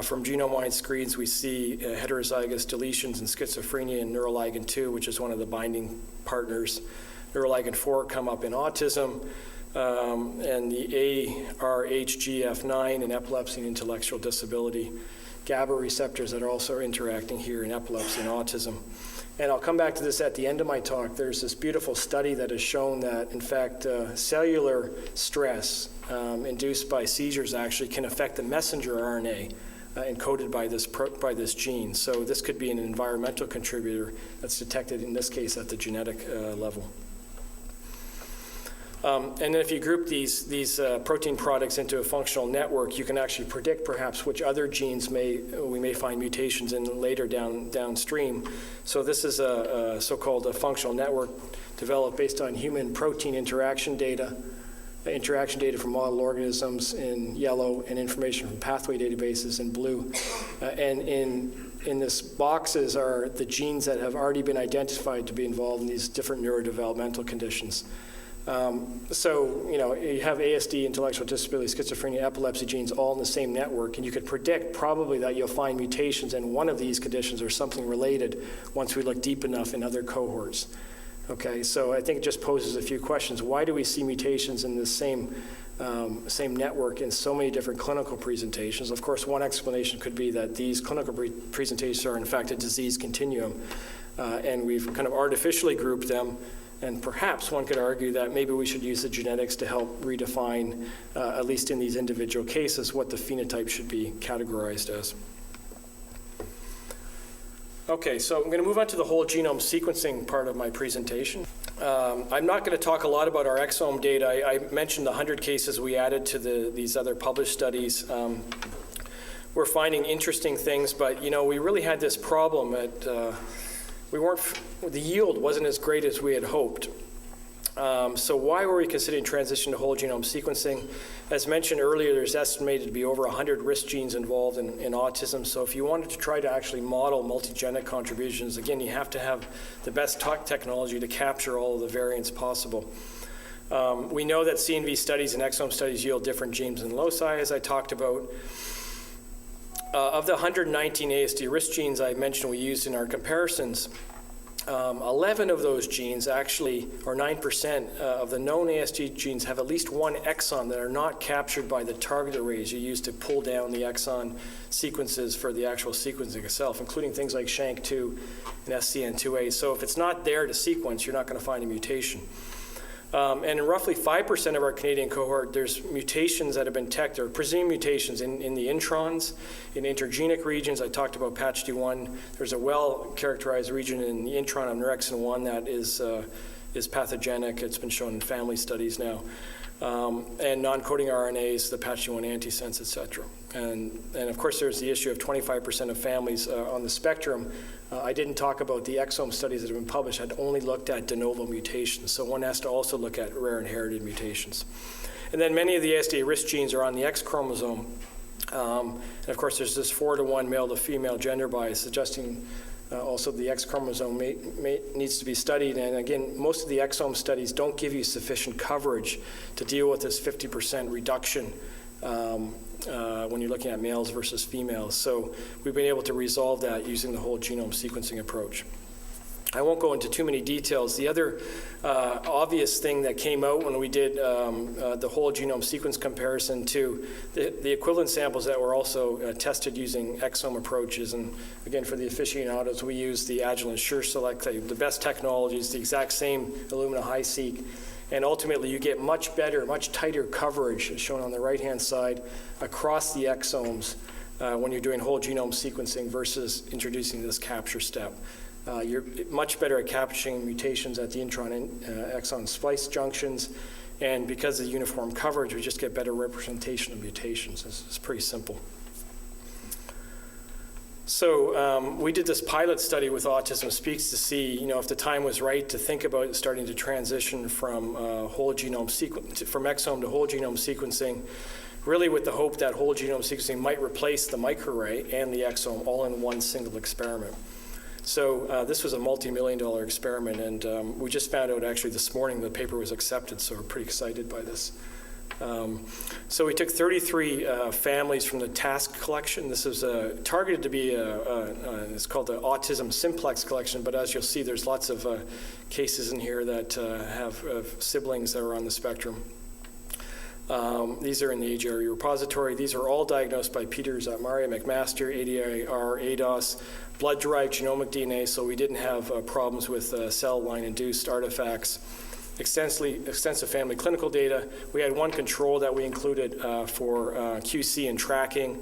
From genome-wide screens, we see heterozygous deletions in schizophrenia and neuroligin 2, which is one of the binding partners. Neuroligin 4 come up in autism, and the ARHGF9 in epilepsy and intellectual disability. GABA receptors that are also interacting here in epilepsy and autism. And I'll come back to this at the end of my talk. There's this beautiful study that has shown that, in fact, cellular stress induced by seizures actually can affect the messenger RNA encoded by this gene. So this could be an environmental contributor that's detected, in this case, at the genetic level. And then if you group these protein products into a functional network, you can actually predict perhaps which other genes we may find mutations in later downstream. So this is a so-called functional network developed based on human protein interaction data from model organisms in yellow, and information from pathway databases in blue. And in this boxes are the genes that have already been identified to be involved in these different neurodevelopmental conditions. So, you have ASD, intellectual disability, schizophrenia, epilepsy genes all in the same network, and you could predict probably that you'll find mutations in one of these conditions or something related once we look deep enough in other cohorts. Okay, so I think it just poses a few questions. Why do we see mutations in the same network in so many different clinical presentations? Of course, one explanation could be that these clinical presentations are in fact a disease continuum, and we've kind of artificially grouped them. And perhaps one could argue that maybe we should use the genetics to help redefine, at least in these individual cases, what the phenotype should be categorized as. Okay, so I'm going to move on to the whole genome sequencing part of my presentation. I'm not going to talk a lot about our exome data. I mentioned the 100 cases we added to these other published studies. We're finding interesting things, but we really had this problem that the yield wasn't as great as we had hoped. So why were we considering transition to whole genome sequencing? As mentioned earlier, there's estimated to be over 100 risk genes involved in autism. So if you wanted to try to actually model multigenic contributions, again, you have to have the best technology to capture all of the variants possible. We know that CNV studies and exome studies yield different genes and loci, as I talked about. Of the 119 ASD risk genes I mentioned we used in our comparisons, 11 of those genes actually, or 9% of the known ASD genes have at least one exon that are not captured by the target arrays you use to pull down the exon sequences for the actual sequencing itself, including things like SHANK2 and STN2A. So if it's not there to sequence, you're not going to find a mutation. And in roughly 5% of our Canadian cohort, there's mutations that have been detected, or presumed mutations in the introns, in intergenic regions. I talked about patch D1. There's a well-characterized region in the intron of orexin-1 that is pathogenic. It's been shown in family studies now. And non-coding RNAs, the patch D1 antisense, et cetera. And of course, there's the issue of 25% of families on the spectrum. I didn't talk about the exome studies that have been published. I'd only looked at de novo mutations. So one has to also look at rare inherited mutations. And then many of the ASD risk genes are on the X chromosome. And of course, there's this 4-to-1 male to female gender bias, suggesting also the X chromosome needs to be studied. And again, most of the exome studies don't give you sufficient coverage to deal with this 50% reduction when you're looking at males versus females. So we've been able to resolve that using the whole genome sequencing approach. I won't go into too many details. The other obvious thing that came out when we did the whole genome sequence comparison to the equivalent samples that were also tested using exome approaches, and again, for the aficionados, we use the Agilent SureSelect, the best technologies, the exact same Illumina HiSeq, and ultimately you get much better, much tighter coverage, as shown on the right-hand side, across the exomes when you're doing whole genome sequencing versus introducing this capture step. You're much better at capturing mutations at the intron and exon splice junctions, and because of the uniform coverage, we just get better representation of mutations. It's pretty simple. So we did this pilot study with Autism Speaks to see, if the time was right to think about starting to transition from whole genome from exome to whole genome sequencing, really with the hope that whole genome sequencing might replace the microarray and the exome all in one single experiment. So this was a multi-million-dollar experiment, and we just found out actually this morning the paper was accepted, so we're pretty excited by this. So we took 33 families from the task collection. This is targeted to be, it's called the Autism Simplex collection, but as you'll see, there's lots of cases in here that have siblings that are on the spectrum. These are in the AGRE repository. These are all diagnosed by Peters at Maria McMaster, ADIR, ADOS, blood-derived genomic DNA, so we didn't have problems with cell line-induced artifacts. Extensive family clinical data. We had one control that we included for QC and tracking,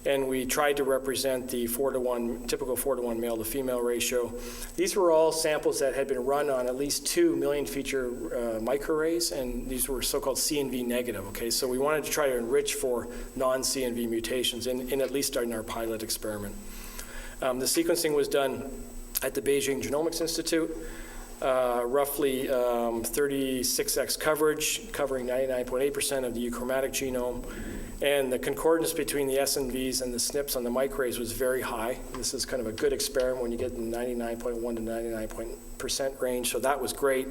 and we tried to represent the typical 4-to-1 male to female ratio. These were all samples that had been run on at least 2 million feature microarrays, and these were so-called CNV negative, okay? So we wanted to try to enrich for non-CNV mutations in at least in our pilot experiment. The sequencing was done at the Beijing Genomics Institute, roughly 36x coverage, covering 99.8% of the euchromatic genome. And the concordance between the SNVs and the SNPs on the microarrays was very high. This is kind of a good experiment when you get in the 99.1 to 99% range, so that was great.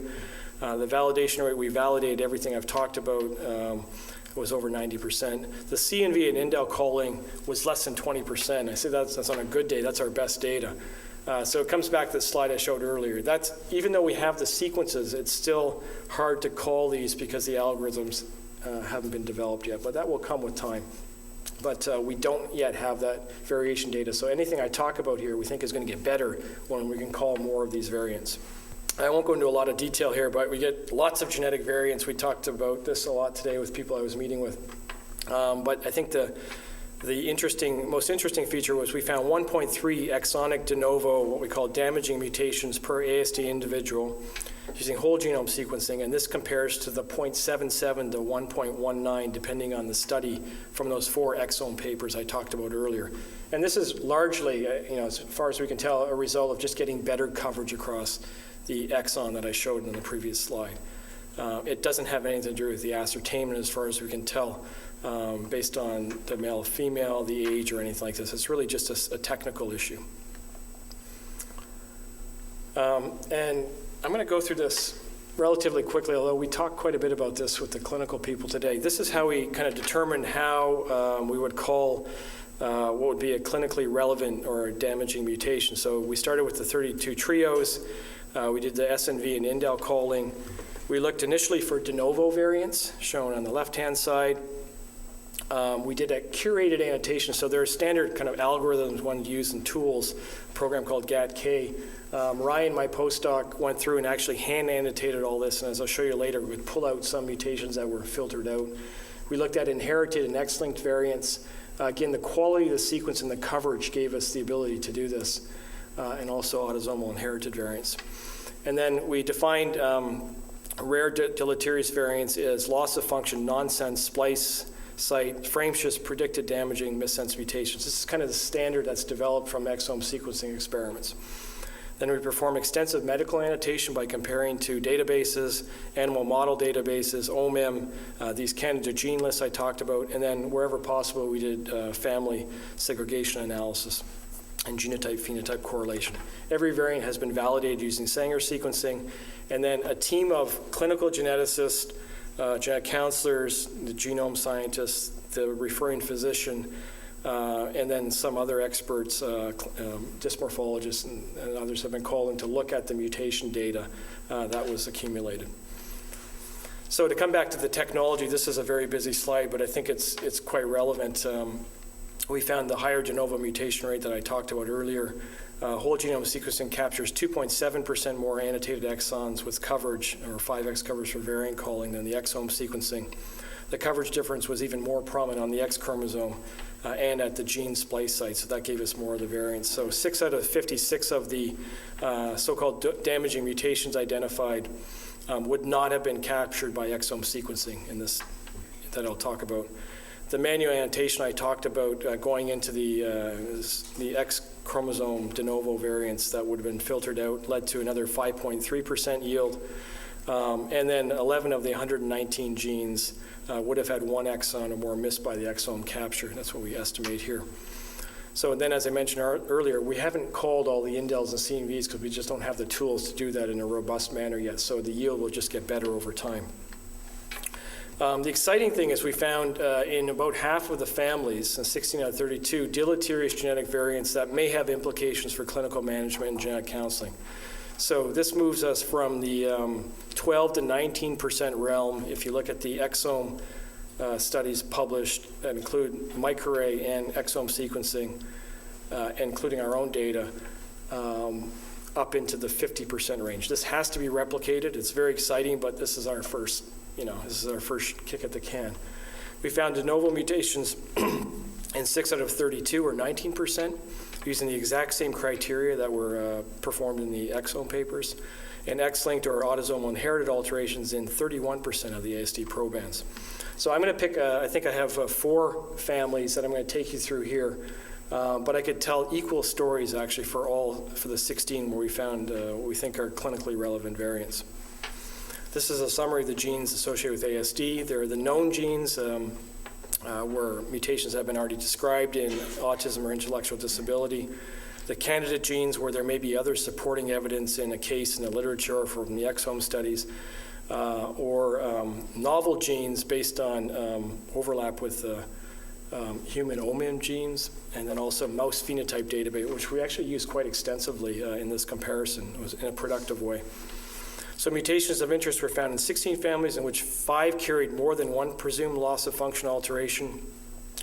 The validation rate, we validated everything I've talked about, was over 90%. The CNV and indel calling was less than 20%. I say that's on a good day, that's our best data. So it comes back to the slide I showed earlier. Even though we have the sequences, it's still hard to call these because the algorithms haven't been developed yet, but that will come with time. But we don't yet have that variation data. So anything I talk about here we think is going to get better when we can call more of these variants. I won't go into a lot of detail here, but we get lots of genetic variants. We talked about this a lot today with people I was meeting with. But I think the most interesting feature was we found 1.3 exonic de novo, what we call damaging mutations per ASD individual using whole genome sequencing, and this compares to the 0.77 to 1.19 depending on the study from those 4 exome papers I talked about earlier. And this is largely, as far as we can tell, a result of just getting better coverage across the exon that I showed in the previous slide. It doesn't have anything to do with the ascertainment as far as we can tell based on the male, female, the age, or anything like this. It's really just a technical issue. And I'm going to go through this relatively quickly, although we talked quite a bit about this with the clinical people today. This is how we kind of determined how we would call what would be a clinically relevant or damaging mutation. So we started with the 32 trios. We did the SNV and indel calling. We looked initially for de novo variants, shown on the left-hand side. We did a curated annotation, so there are standard kind of algorithms one used in tools, a program called GATK. Ryan, my postdoc, went through and actually hand annotated all this, and as I'll show you later, we would pull out some mutations that were filtered out. We looked at inherited and X-linked variants. Again, the quality of the sequence and the coverage gave us the ability to do this, and also autosomal inherited variants. And then we defined rare deleterious variants as loss of function, nonsense, splice site, frameshift predicted damaging missense mutations. This is kind of the standard that's developed from exome sequencing experiments. Then we perform extensive medical annotation by comparing to databases, animal model databases, OMIM, these candidate gene lists I talked about, and then wherever possible we did family segregation analysis and genotype-phenotype correlation. Every variant has been validated using Sanger sequencing, and then a team of clinical geneticists, genetic counselors, the genome scientists, the referring physician, and then some other experts, dysmorphologists and others have been called in to look at the mutation data that was accumulated. So to come back to the technology, this is a very busy slide, but I think it's quite relevant. We found the higher de novo mutation rate that I talked about earlier. Whole genome sequencing captures 2.7% more annotated exons with coverage, or 5x coverage for variant calling, than the exome sequencing. The coverage difference was even more prominent on the X chromosome and at the gene splice site, so that gave us more of the variants. So 6 out of 56 of the so-called damaging mutations identified would not have been captured by exome sequencing in this that I'll talk about. The manual annotation I talked about going into the X chromosome de novo variants that would have been filtered out led to another 5.3% yield. And then 11 of the 119 genes would have had one exon or more missed by the exome capture. That's what we estimate here. So then, as I mentioned earlier, we haven't called all the indels and CNVs because we just don't have the tools to do that in a robust manner yet. So the yield will just get better over time. The exciting thing is we found in about half of the families, in 16 out of 32, deleterious genetic variants that may have implications for clinical management and genetic counseling. So this moves us from the 12 to 19% realm. If you look at the exome studies published that include microarray and exome sequencing, including our own data, up into the 50% range. This has to be replicated. It's very exciting, but this is our first kick at the can. We found de novo mutations in 6 out of 32, or 19%, using the exact same criteria that were performed in the exome papers, and X-linked or autosomal inherited alterations in 31% of the ASD probands. So I'm going to pick, I think I have 4 families that I'm going to take you through here, but I could tell equal stories actually for the 16 where we found what we think are clinically relevant variants. This is a summary of the genes associated with ASD. There are the known genes where mutations have been already described in autism or intellectual disability. The candidate genes where there may be other supporting evidence in a case in the literature or from the exome studies, or novel genes based on overlap with human OMIM genes, and then also mouse phenotype database, which we actually use quite extensively in this comparison. It was in a productive way. So mutations of interest were found in 16 families in which 5 carried more than one presumed loss of function alteration,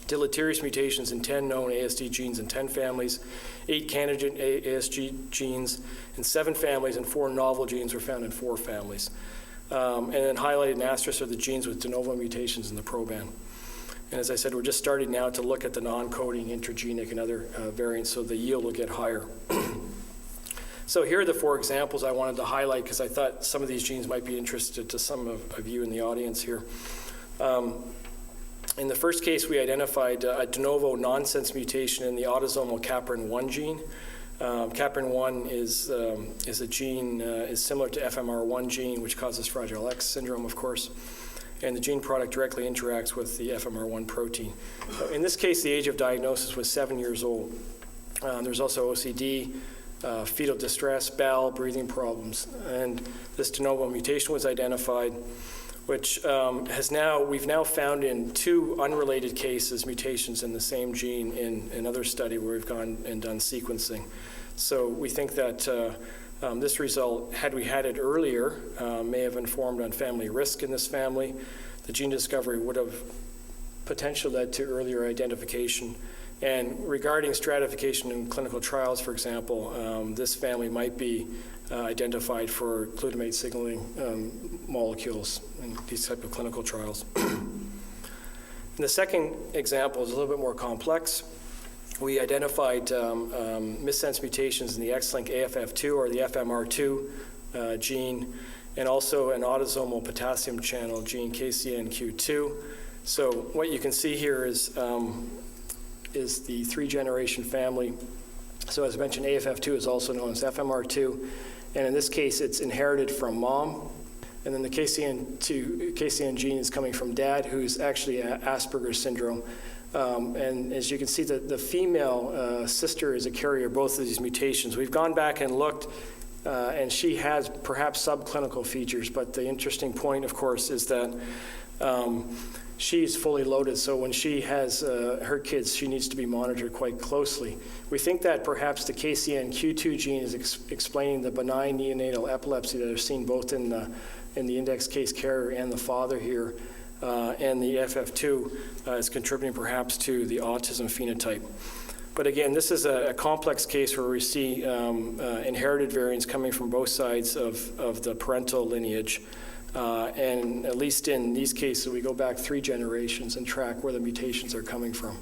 deleterious mutations in 10 known ASD genes in 10 families, 8 candidate ASD genes in 7 families, and 4 novel genes were found in 4 families. And then highlighted in asterisk are the genes with de novo mutations in the proband. And as I said, we're just starting now to look at the non-coding, intragenic, and other variants, so the yield will get higher. So here are the 4 examples I wanted to highlight because I thought some of these genes might be interested to some of you in the audience here. In the first case, we identified a de novo nonsense mutation in the autosomal Gephyrin1 gene. Gephyrin1 is a gene is similar to FMR1 gene, which causes Fragile X syndrome, of course. And the gene product directly interacts with the FMR1 protein. In this case, the age of diagnosis was 7 years old. There's also OCD, fetal distress, bowel, breathing problems. And this de novo mutation was identified, which we've now found in 2 unrelated cases, mutations in the same gene in another study where we've gone and done sequencing. So we think that this result, had we had it earlier, may have informed on family risk in this family. The gene discovery would have potentially led to earlier identification. And regarding stratification in clinical trials, for example, this family might be identified for glutamate signaling molecules in these type of clinical trials. And the second example is a little bit more complex. We identified missense mutations in the X-linked AFF2 or the FMR2 gene, and also an autosomal potassium channel gene, KCNQ2. So what you can see here is the 3-generation family. So as I mentioned, AFF2 is also known as FMR2, and in this case, it's inherited from mom. And then the KCN gene is coming from dad, who's actually Asperger's syndrome. And as you can see, the female sister is a carrier of both of these mutations. We've gone back and looked, and she has perhaps subclinical features, but the interesting point, of course, is that she's fully loaded, so when she has her kids, she needs to be monitored quite closely. We think that perhaps the KCNQ2 gene is explaining the benign neonatal epilepsy that are seen both in the index case carrier and the father here, and the FF2 is contributing perhaps to the autism phenotype. But again, this is a complex case where we see inherited variants coming from both sides of the parental lineage. And at least in these cases, we go back 3 generations and track where the mutations are coming from.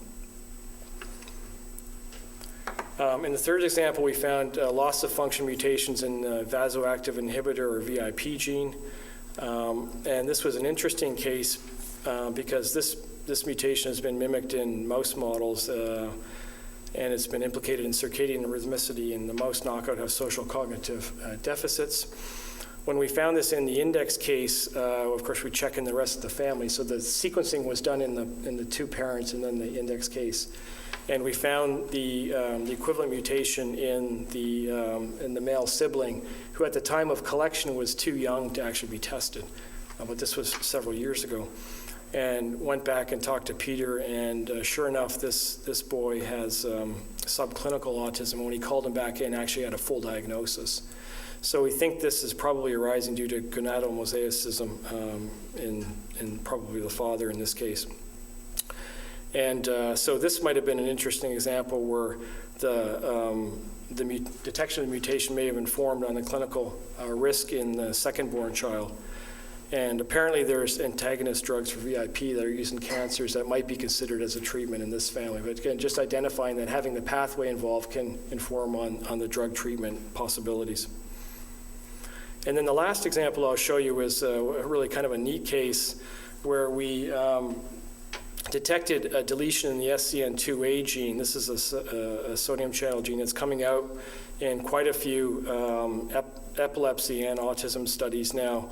In the third example, we found loss of function mutations in the vasoactive inhibitor or VIP gene. And this was an interesting case because this mutation has been mimicked in mouse models, and it's been implicated in circadian rhythmicity, and the mouse knockout have social cognitive deficits. When we found this in the index case, of course, we check in the rest of the family. So the sequencing was done in the 2 parents and then the index case. And we found the equivalent mutation in the male sibling, who at the time of collection was too young to actually be tested. But this was several years ago. And went back and talked to Peter, and sure enough, this boy has subclinical autism. When he called him back in, actually had a full diagnosis. So we think this is probably arising due to gonadal mosaicism in probably the father in this case. And so this might have been an interesting example where the detection of the mutation may have informed on the clinical risk in the second-born child. And apparently there's antagonist drugs for VIP that are used in cancers that might be considered as a treatment in this family. But again, just identifying that having the pathway involved can inform on the drug treatment possibilities. And then the last example I'll show you is really kind of a neat case where we detected a deletion in the SCN2A gene. This is a sodium channel gene that's coming out in quite a few epilepsy and autism studies now.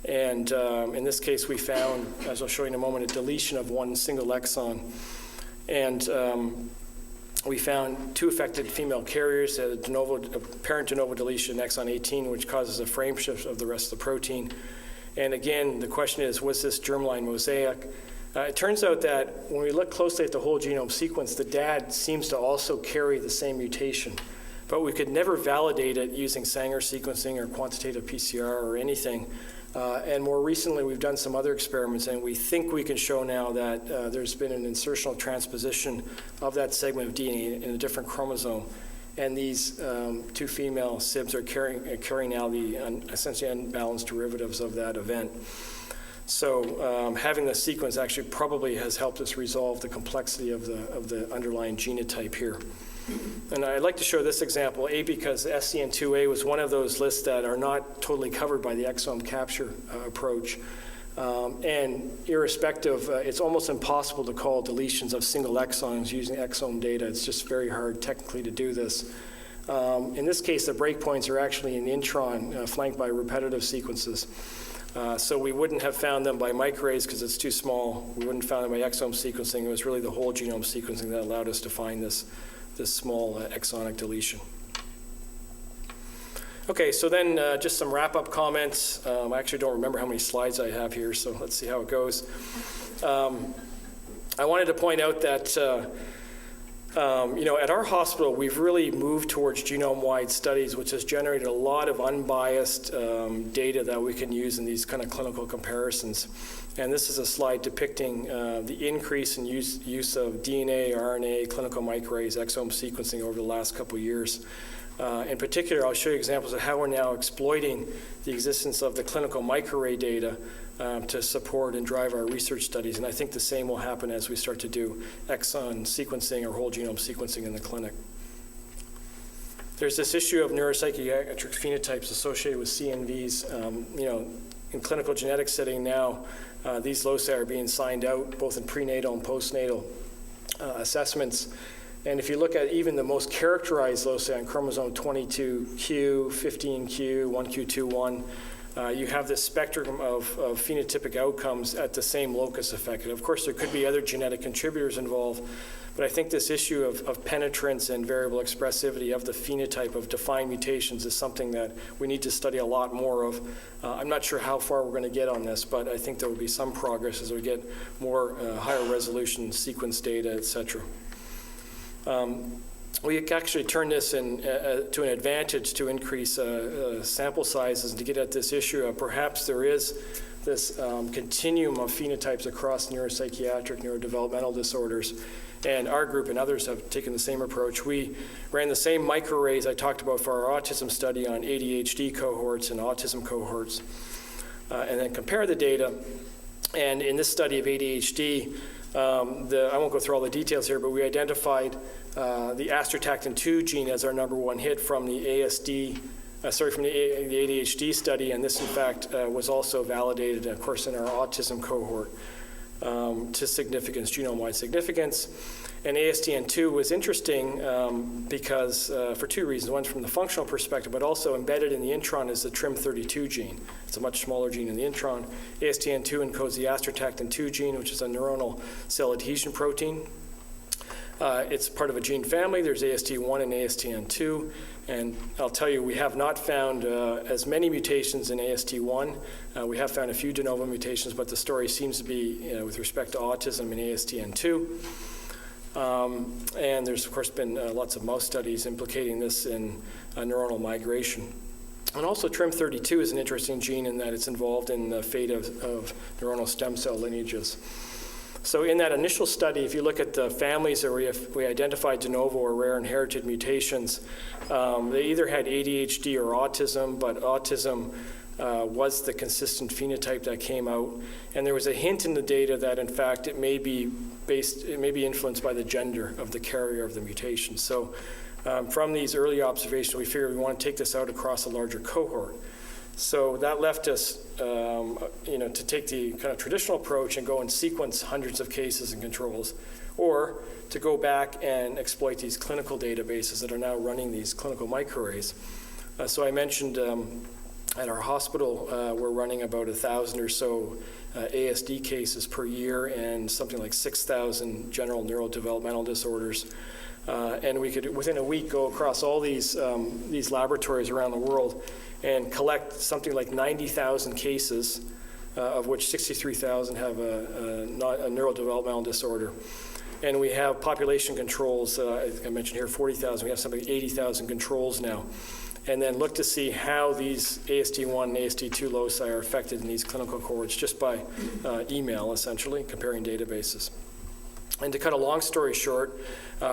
And in this case, we found, as I'll show you in a moment, a deletion of 1 single exon. And we found 2 affected female carriers, a parent de novo deletion exon 18, which causes a frame shift of the rest of the protein. And again, the question is, was this germline mosaic? It turns out that when we look closely at the whole genome sequence, the dad seems to also carry the same mutation. But we could never validate it using Sanger sequencing or quantitative PCR or anything. And more recently, we've done some other experiments, and we think we can show now that there's been an insertional transposition of that segment of DNA in a different chromosome. And these 2 female SIBs are carrying now the essentially unbalanced derivatives of that event. So having the sequence actually probably has helped us resolve the complexity of the underlying genotype here. And I'd like to show this example, because SCN2A was one of those lists that are not totally covered by the exome capture approach. And irrespective, it's almost impossible to call deletions of single exons using exome data. It's just very hard technically to do this. In this case, the breakpoints are actually in the intron, flanked by repetitive sequences. So we wouldn't have found them by microarrays because it's too small. We wouldn't have found them by exome sequencing. It was really the whole genome sequencing that allowed us to find this small exonic deletion. Okay, so then just some wrap-up comments. I actually don't remember how many slides I have here, so let's see how it goes. I wanted to point out that at our hospital, we've really moved towards genome-wide studies, which has generated a lot of unbiased data that we can use in these kind of clinical comparisons. And this is a slide depicting the increase in use of DNA, RNA, clinical microarrays, exome sequencing over the last couple of years. In particular, I'll show you examples of how we're now exploiting the existence of the clinical microarray data to support and drive our research studies. And I think the same will happen as we start to do exon sequencing or whole genome sequencing in the clinic. There's this issue of neuropsychiatric phenotypes associated with CNVs. In clinical genetic setting now, these loci are being signed out both in prenatal and postnatal assessments. And if you look at even the most characterized loci on chromosome 22q, 15q, 1q21, you have this spectrum of phenotypic outcomes at the same locus affected. Of course, there could be other genetic contributors involved, but I think this issue of penetrance and variable expressivity of the phenotype of defined mutations is something that we need to study a lot more of. I'm not sure how far we're going to get on this, but I think there will be some progress as we get more higher resolution sequence data, et cetera. We actually turn this to an advantage to increase sample sizes and to get at this issue of perhaps there is this continuum of phenotypes across neuropsychiatric, neurodevelopmental disorders. And our group and others have taken the same approach. We ran the same microarrays I talked about for our autism study on ADHD cohorts and autism cohorts, and then compare the data. And in this study of ADHD, I won't go through all the details here, but we identified the astatactin-2 gene as our #1 hit from the from the ADHD study, and this in fact was also validated, of course, in our autism cohort to significance, genome-wide significance. And ASTN2 was interesting because for two reasons. One, from the functional perspective, but also embedded in the intron is the TRIM32 gene. It's a much smaller gene in the intron. ASTN2 encodes the astatactin-2 gene, which is a neuronal cell adhesion protein. It's part of a gene family. There's AST1 and ASTN2. And I'll tell you, we have not found as many mutations in AST1. We have found a few de novo mutations, but the story seems to be with respect to autism in ASTN2. And there's, of course, been lots of mouse studies implicating this in neuronal migration. And also TRIM32 is an interesting gene in that it's involved in the fate of neuronal stem cell lineages. So in that initial study, if you look at the families that we identified de novo or rare inherited mutations, they either had ADHD or autism, but autism was the consistent phenotype that came out. And there was a hint in the data that, in fact, it may be influenced by the gender of the carrier of the mutation. So from these early observations, we figured we want to take this out across a larger cohort. So that left us, to take the kind of traditional approach and go and sequence hundreds of cases and controls, or to go back and exploit these clinical databases that are now running these clinical microarrays. So I mentioned at our hospital, we're running about 1,000 or so ASD cases per year and something like 6,000 general neurodevelopmental disorders. And we could, within a week, go across all these laboratories around the world and collect something like 90,000 cases, of which 63,000 have a neurodevelopmental disorder. And we have population controls, I mentioned here 40,000, we have something like 80,000 controls now. And then look to see how these AST1 and AST2 loci are affected in these clinical cohorts just by email, essentially, comparing databases. And to cut a long story short,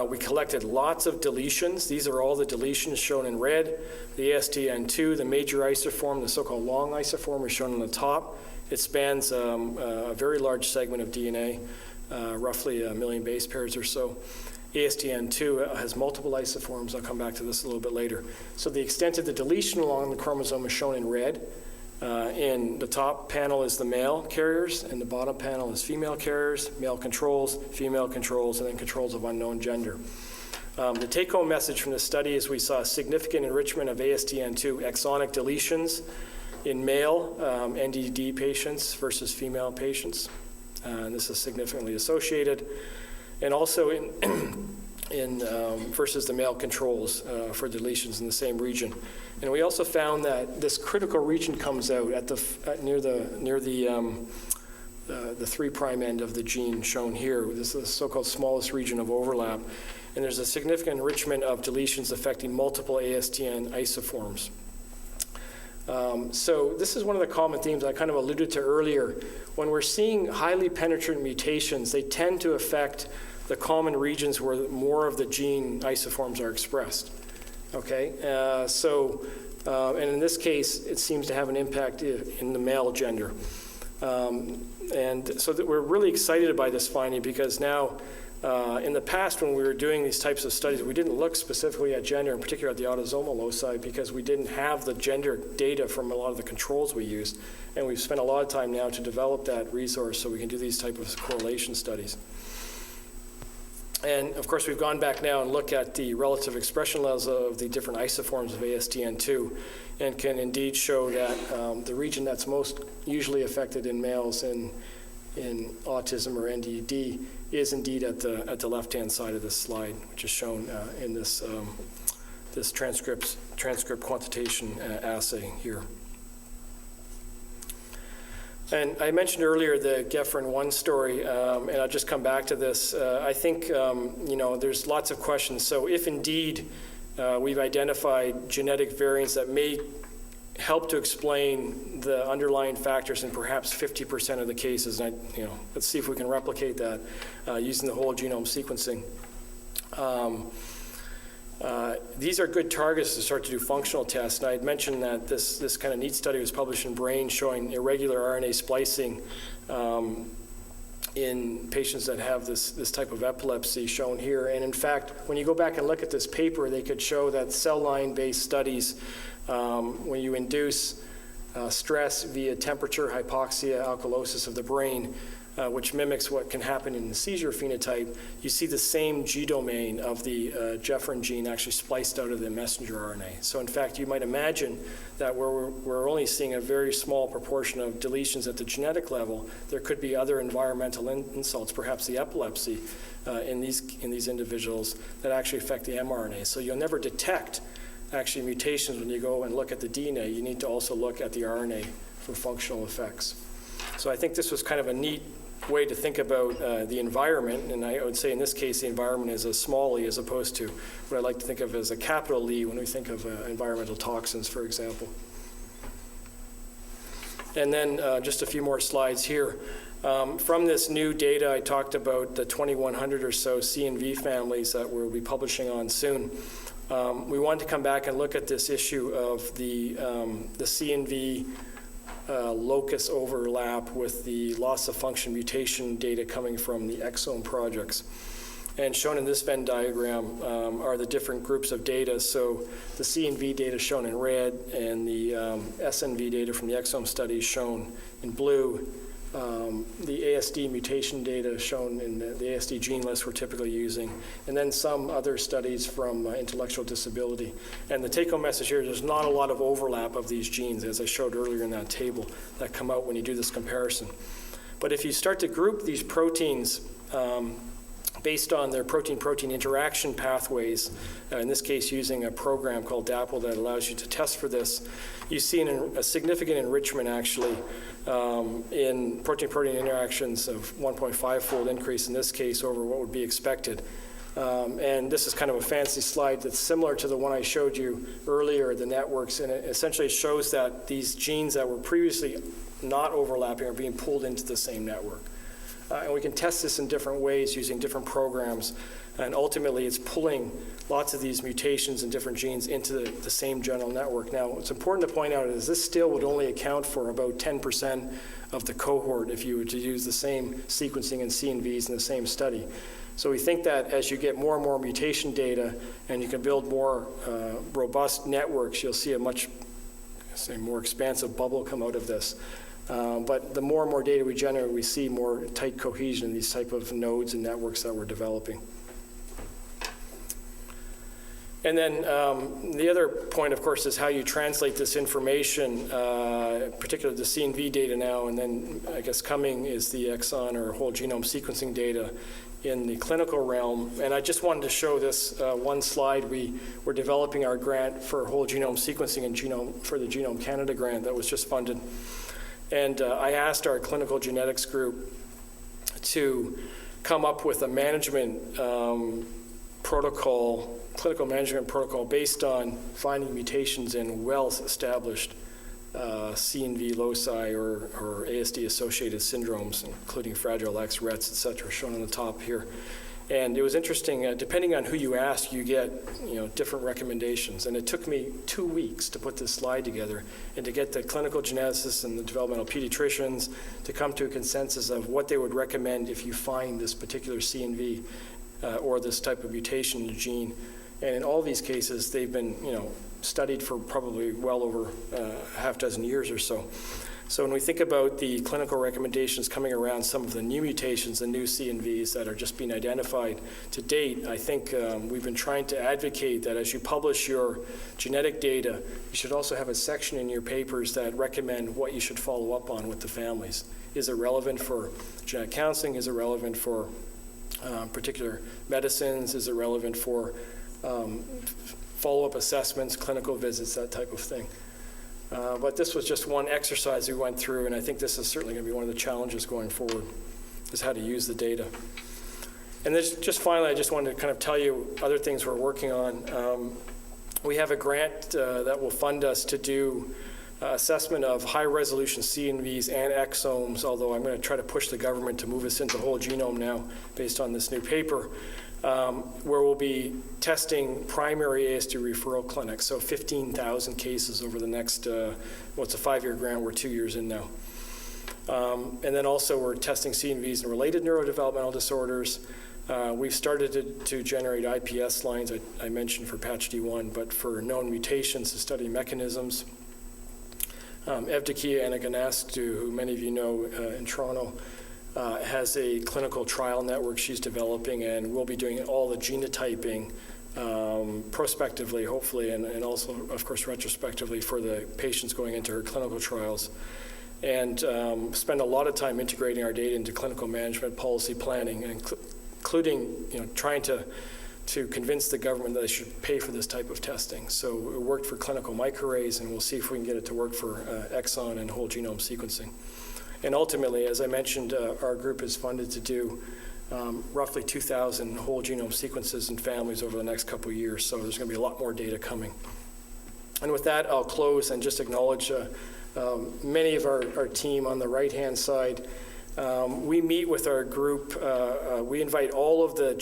we collected lots of deletions. These are all the deletions shown in red. The ASTN2, the major isoform, the so-called long isoform, is shown on the top. It spans a very large segment of DNA, roughly 1 million base pairs or so. ASTN2 has multiple isoforms. I'll come back to this a little bit later. So the extent of the deletion along the chromosome is shown in red. In the top panel is the male carriers, and the bottom panel is female carriers, male controls, female controls, and then controls of unknown gender. The take-home message from this study is we saw significant enrichment of ASTN2 exonic deletions in male NDD patients versus female patients. And this is significantly associated. And also in versus the male controls for deletions in the same region. And we also found that this critical region comes out at near the 3' end of the gene shown here. This is the so-called smallest region of overlap. And there's a significant enrichment of deletions affecting multiple ASTN isoforms. So this is one of the common themes I kind of alluded to earlier. When we're seeing highly penetrant mutations, they tend to affect the common regions where more of the gene isoforms are expressed. Okay, and in this case, it seems to have an impact in the male gender. And so that we're really excited by this finding because now, in the past when we were doing these types of studies, we didn't look specifically at gender, in particular at the autosomal loci, because we didn't have the gender data from a lot of the controls we used. And we've spent a lot of time now to develop that resource so we can do these type of correlation studies. And of course, we've gone back now and looked at the relative expression levels of the different isoforms of ASTN2 and can indeed show that the region that's most usually affected in males in autism or NDD is indeed at the left-hand side of this slide, which is shown in this transcript quantitation assay here. And I mentioned earlier the Gephyrin 1 story, and I'll just come back to this. I think, there's lots of questions. So if indeed we've identified genetic variants that may help to explain the underlying factors in perhaps 50% of the cases, and let's see if we can replicate that using the whole genome sequencing. These are good targets to start to do functional tests. And I had mentioned that this kind of neat study was published in Brain showing irregular RNA splicing in patients that have this type of epilepsy shown here. And in fact, when you go back and look at this paper, they could show that cell line-based studies, when you induce stress via temperature, hypoxia, alkalosis of the brain, which mimics what can happen in the seizure phenotype, you see the same G domain of the Gephyrin gene actually spliced out of the messenger RNA. So in fact, you might imagine that where we're only seeing a very small proportion of deletions at the genetic level, there could be other environmental insults, perhaps the epilepsy in these individuals that actually affect the mRNA. So you'll never detect actually mutations when you go and look at the DNA. You need to also look at the RNA for functional effects. So I think this was kind of a neat way to think about the environment, and I would say in this case the environment is a small e as opposed to what I like to think of as a capital E when we think of environmental toxins, for example. And then just a few more slides here. From this new data, I talked about the 2,100 or so CNV families that we'll be publishing on soon. We wanted to come back and look at this issue of the CNV locus overlap with the loss of function mutation data coming from the Exome projects. And shown in this Venn diagram are the different groups of data. So the CNV data shown in red and the SNV data from the Exome studies shown in blue. The ASD mutation data shown in the ASD gene list we're typically using, and then some other studies from intellectual disability. And the take-home message here, there's not a lot of overlap of these genes, as I showed earlier in that table, that come out when you do this comparison. But if you start to group these proteins based on their protein-protein interaction pathways, in this case using a program called DAPL that allows you to test for this, you see a significant enrichment actually in protein-protein interactions of 1.5-fold increase in this case over what would be expected. And this is kind of a fancy slide that's similar to the one I showed you earlier, the networks, and it essentially shows that these genes that were previously not overlapping are being pulled into the same network. And we can test this in different ways using different programs. And ultimately, it's pulling lots of these mutations in different genes into the same general network. Now, what's important to point out is this still would only account for about 10% of the cohort if you were to use the same sequencing and CNVs in the same study. So we think that as you get more and more mutation data and you can build more robust networks, you'll see a much more expansive bubble come out of this. But the more and more data we generate, we see more tight cohesion in these type of nodes and networks that we're developing. And then the other point, of course, is how you translate this information, particularly the CNV data now, and then I guess coming is the exon or whole genome sequencing data in the clinical realm. And I just wanted to show this one slide. We were developing our grant for whole genome sequencing and for the Genome Canada grant that was just funded. And I asked our clinical genetics group to come up with a management protocol, clinical management protocol based on finding mutations in well-established CNV loci or ASD-associated syndromes, including Fragile X, Rett's, et cetera, shown on the top here. And it was interesting, depending on who you ask, you get different recommendations. And it took me 2 weeks to put this slide together and to get the clinical geneticists and the developmental pediatricians to come to a consensus of what they would recommend if you find this particular CNV or this type of mutation in the gene. And in all these cases, they've been studied for probably well over a half dozen years or so. So when we think about the clinical recommendations coming around some of the new mutations and new CNVs that are just being identified to date, I think we've been trying to advocate that as you publish your genetic data, you should also have a section in your papers that recommend what you should follow up on with the families. Is it relevant for genetic counseling? Is it relevant for particular medicines? Is it relevant for follow-up assessments, clinical visits, that type of thing? But this was just one exercise we went through, and I think this is certainly going to be one of the challenges going forward, is how to use the data. And just finally, I just wanted to kind of tell you other things we're working on. We have a grant that will fund us to do assessment of high-resolution CNVs and exomes, although I'm going to try to push the government to move us into whole genome now based on this new paper. Where we'll be testing primary ASD referral clinics, so 15,000 cases over the next, it's a 5-year grant, we're 2 years in now. And then also we're testing CNVs and related neurodevelopmental disorders. We've started to generate IPS lines, I mentioned for patch D1, but for known mutations to study mechanisms. Evdokia Anaganastu, who many of you know in Toronto, has a clinical trial network she's developing, and we'll be doing all the genotyping prospectively, hopefully, and also, of course, retrospectively for the patients going into her clinical trials. And spend a lot of time integrating our data into clinical management policy planning, including trying to convince the government that they should pay for this type of testing. So it worked for clinical microarrays, and we'll see if we can get it to work for exon and whole genome sequencing. And ultimately, as I mentioned, our group is funded to do roughly 2,000 whole genome sequences in families over the next couple of years, so there's going to be a lot more data coming. And with that, I'll close and just acknowledge many of our team on the right-hand side. We meet with our group. We invite all of the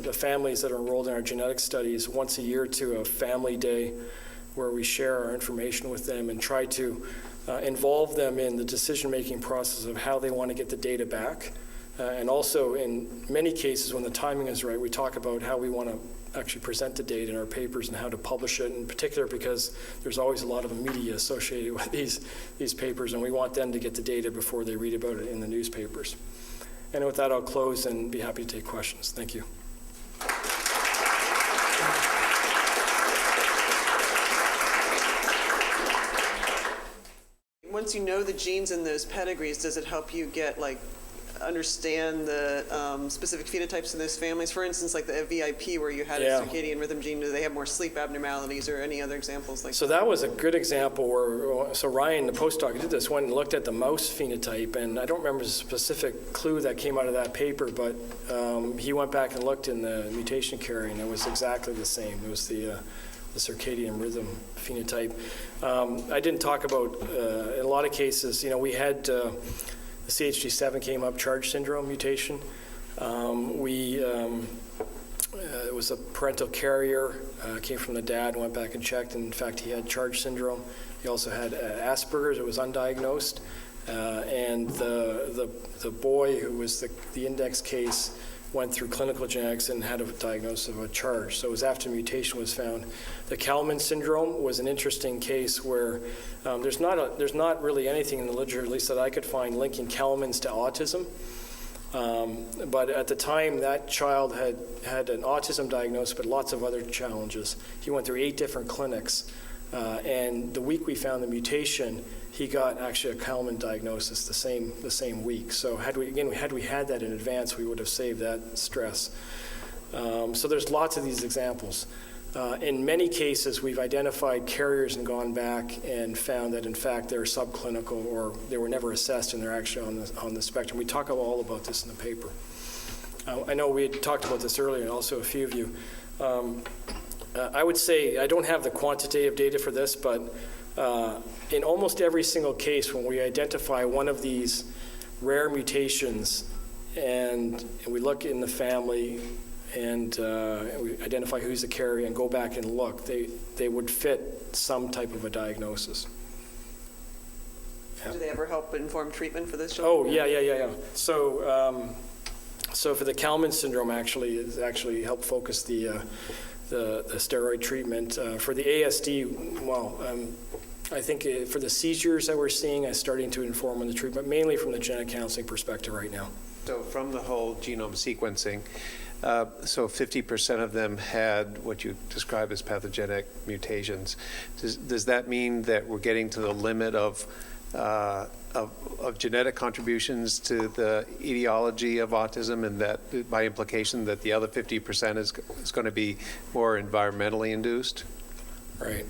the families that are enrolled in our genetic studies once a year to a family day where we share our information with them and try to involve them in the decision-making process of how they want to get the data back. And also, in many cases, when the timing is right, we talk about how we want to actually present the data in our papers and how to publish it, in particular because there's always a lot of media associated with these papers, and we want them to get the data before they read about it in the newspapers. And with that, I'll close and be happy to take questions. Thank you. Once you know the genes in those pedigrees, does it help you get understand the specific phenotypes in those families? For instance, like the VIP where you had a circadian rhythm gene, do they have more sleep abnormalities or any other examples like that? So that was a good example where, Ryan, the postdoc, did this, went and looked at the mouse phenotype, and I don't remember the specific clue that came out of that paper, but he went back and looked in the mutation carrier, and it was exactly the same. It was the circadian rhythm phenotype. I didn't talk about, in a lot of cases, we had the CHD7 came up, charge syndrome mutation. It was a parental carrier, came from the dad, went back and checked, and in fact he had charge syndrome. He also had Asperger's, it was undiagnosed. And the boy who was the index case went through clinical genetics and had a diagnosis of a charge. So it was after mutation was found. The Kalman syndrome was an interesting case where there's not really anything in the literature, at least that I could find, linking Kalman's to autism. But at the time, that child had an autism diagnosis, but lots of other challenges. He went through 8 different clinics. And the week we found the mutation, he got actually a Kalman diagnosis the same week. So had we had that in advance, we would have saved that stress. So there's lots of these examples. In many cases, we've identified carriers and gone back and found that, in fact, they're subclinical or they were never assessed and they're actually on the spectrum. We talk all about this in the paper. I know we had talked about this earlier, and also a few of you. I would say, I don't have the quantitative data for this, but in almost every single case, when we identify one of these rare mutations and we look in the family, and we identify who's the carrier and go back and look, they would fit some type of a diagnosis. Yeah. Do they ever help inform treatment for this Oh, children? yeah. So for the Kalman syndrome, it helped focus the steroid treatment. For the ASD, I think for the seizures that we're seeing, I'm starting to inform on the treatment, mainly from the genetic counseling perspective right now. So from the whole genome sequencing, so 50% of them had what you describe as pathogenic mutations. Does that mean that we're getting to the limit of genetic contributions to the etiology of autism, and that by implication that the other 50% is going to be more environmentally induced? Right.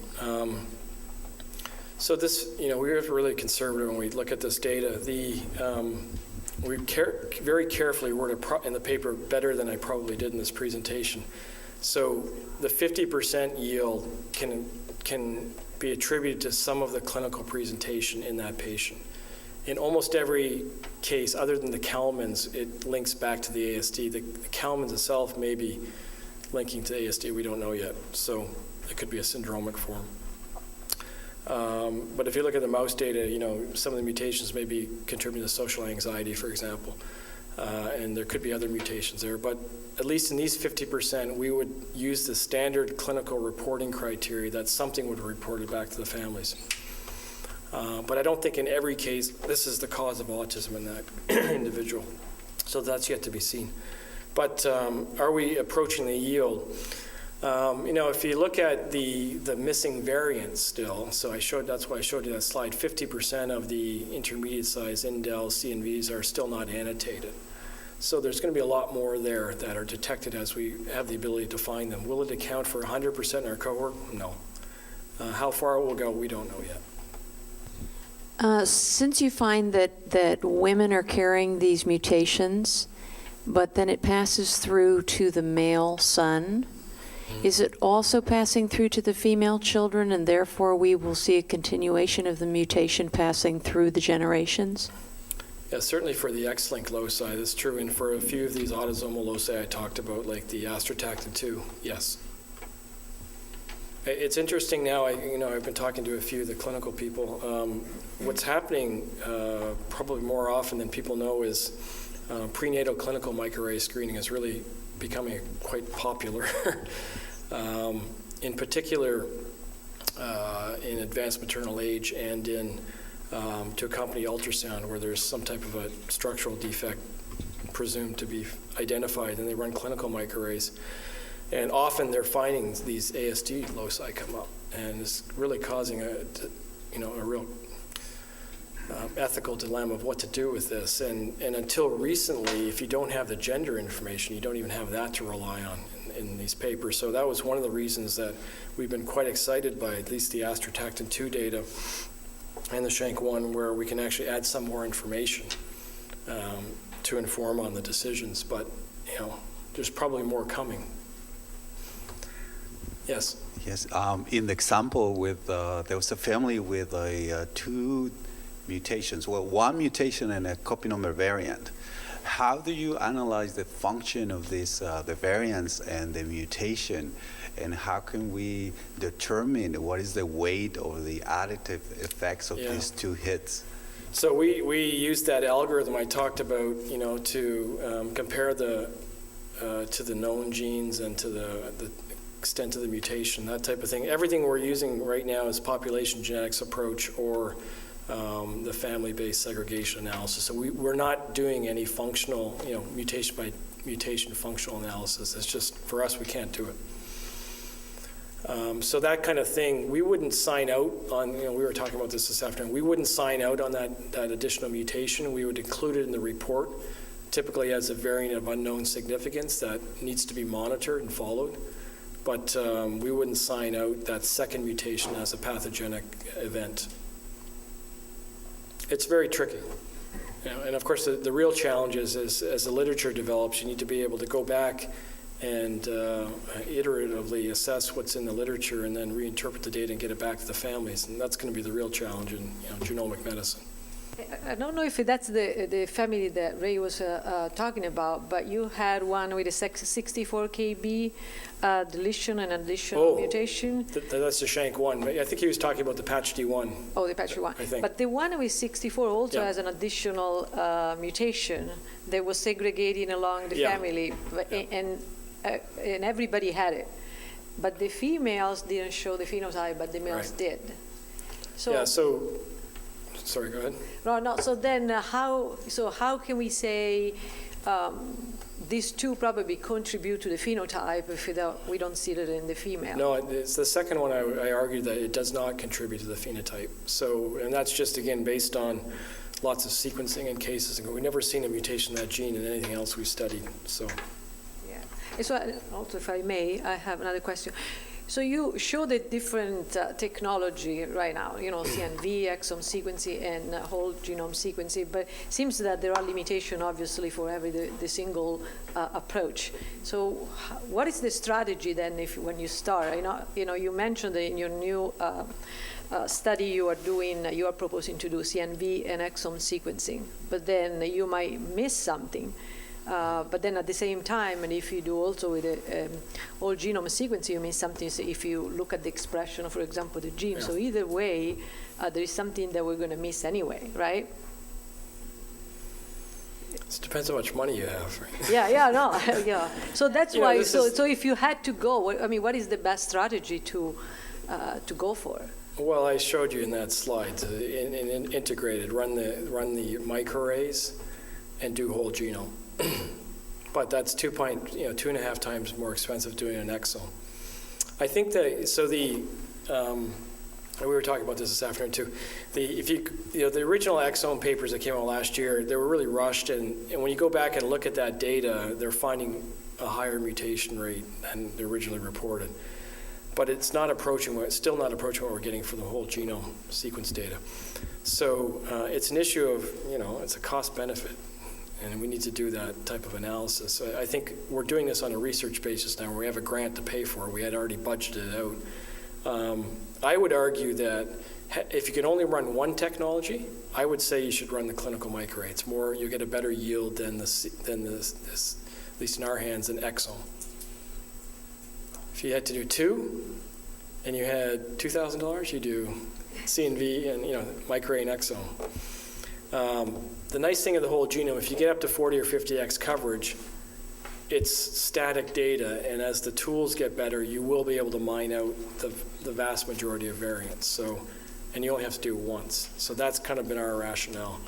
So this, we're really conservative when we look at this data. We very carefully worded in the paper better than I probably did in this presentation. So the 50% yield can be attributed to some of the clinical presentation in that patient. In almost every case, other than the Kalmans, it links back to the ASD. The Kalmans itself may be linking to ASD, we don't know yet. So it could be a syndromic form. But if you look at the mouse data, some of the mutations may be contributing to social anxiety, for example. And there could be other mutations there. But at least in these 50%, we would use the standard clinical reporting criteria that something would be reported back to the families. But I don't think in every case this is the cause of autism in that individual. So that's yet to be seen. But are we approaching the yield? If you look at the missing variants still, so that's why I showed you that slide, 50% of the intermediate size indels, CNVs are still not annotated. So there's going to be a lot more there that are detected as we have the ability to find them. Will it account for 100% in our cohort? No. How far it will go, we don't know yet. Since you find that women are carrying these mutations, but then it passes through to the male son, is it also passing through to the female children, and therefore we will see a continuation of the mutation passing through the generations? Yeah, certainly for the X-linked loci, that's true. And for a few of these autosomal loci I talked about, like the ASTN2, yes. It's interesting now, I've been talking to a few of the clinical people. What's happening probably more often than people know is prenatal clinical microarray screening is really becoming quite popular. In particular, in advanced maternal age and in to accompany ultrasound where there's some type of a structural defect presumed to be identified, and they run clinical microarrays. And often they're finding these ASD loci come up, and it's really causing a real ethical dilemma of what to do with this. And until recently, if you don't have the gender information, you don't even have that to rely on in these papers. So that was one of the reasons that we've been quite excited by at least the ASTN2 data and the SHANK1, where we can actually add some more information to inform on the decisions. But there's probably more coming. Yes. Yes. In the example with there was a family with two mutations. Well, one mutation and a copy number variant. How do you analyze the function of this, the variants and the mutation, and how can we determine what is the weight or the additive effects of these two hits? So we used that algorithm I talked about, to compare the to the known genes and to the extent of the mutation, that type of thing. Everything we're using right now is population genetics approach or the family-based segregation analysis. So we're not doing any functional, mutation by mutation functional analysis. It's just, for us, we can't do it. So that kind of thing, we wouldn't sign out on, we were talking about this afternoon, we wouldn't sign out on that additional mutation. We would include it in the report, typically as a variant of unknown significance that needs to be monitored and followed. But we wouldn't sign out that second mutation as a pathogenic event. It's very tricky. And of course, the real challenge is as the literature develops, you need to be able to go back and iteratively assess what's in the literature and then reinterpret the data and get it back to the families. And that's going to be the real challenge in genomic medicine. I don't know if that's the family that Ray was talking about, but you had one with a 64 kb deletion and additional mutation. That's the SHANK1. I think he was talking about the patch D1. Oh, the patch D1. I think. But the one with 64 also has an additional mutation that was segregating along the family, and everybody had it. But the females didn't show the phenotype, but the males did. So, sorry, go ahead. No. So then, how can we say these two probably contribute to the phenotype if we don't see it in the female? No, it's the second one. I argued that it does not contribute to the phenotype. So, and that's just again based on lots of sequencing and cases. And we've never seen a mutation in that gene in anything else we've studied. So. Yeah. So also, if I may, I have another question. So you show the different technology right now, CNV, exome sequencing, and whole genome sequencing, but it seems that there are limitations, obviously, for every the single approach. So what is the strategy then when you start? You mentioned that in your new study you are proposing to do CNV and exome sequencing, but then you might miss something. But then at the same time, and if you do also with a whole genome sequencing, you miss something if you look at the expression of, for example, the gene. Yeah. So either way, there is something that we're going to miss anyway, right? It depends how much money you have, right? Yeah. So that's why. So if you had to go, what is the best strategy to go for? Well, I showed you in that slide, in integrated, run the microarrays and do whole genome. But that's 2.5 times more expensive doing an exome. I think that we were talking about this afternoon too. The original exome papers that came out last year, they were really rushed, and when you go back and look at that data, they're finding a higher mutation rate than they originally reported. But it's still not approaching what we're getting for the whole genome sequence data. So it's an issue of it's a cost benefit. And we need to do that type of analysis. So I think we're doing this on a research basis now where we have a grant to pay for it. We had already budgeted it out. I would argue that if you can only run one technology, I would say you should run the clinical microarray. It's more, you get a better yield than this, at least in our hands, an exome. If you had to do two and you had $2,000, you do CNV and microarray and exome. The nice thing of the whole genome, if you get up to 40 or 50x coverage, it's static data, and as the tools get better, you will be able to mine out the vast majority of variants. And you only have to do it once. So that's kind of been our rationale.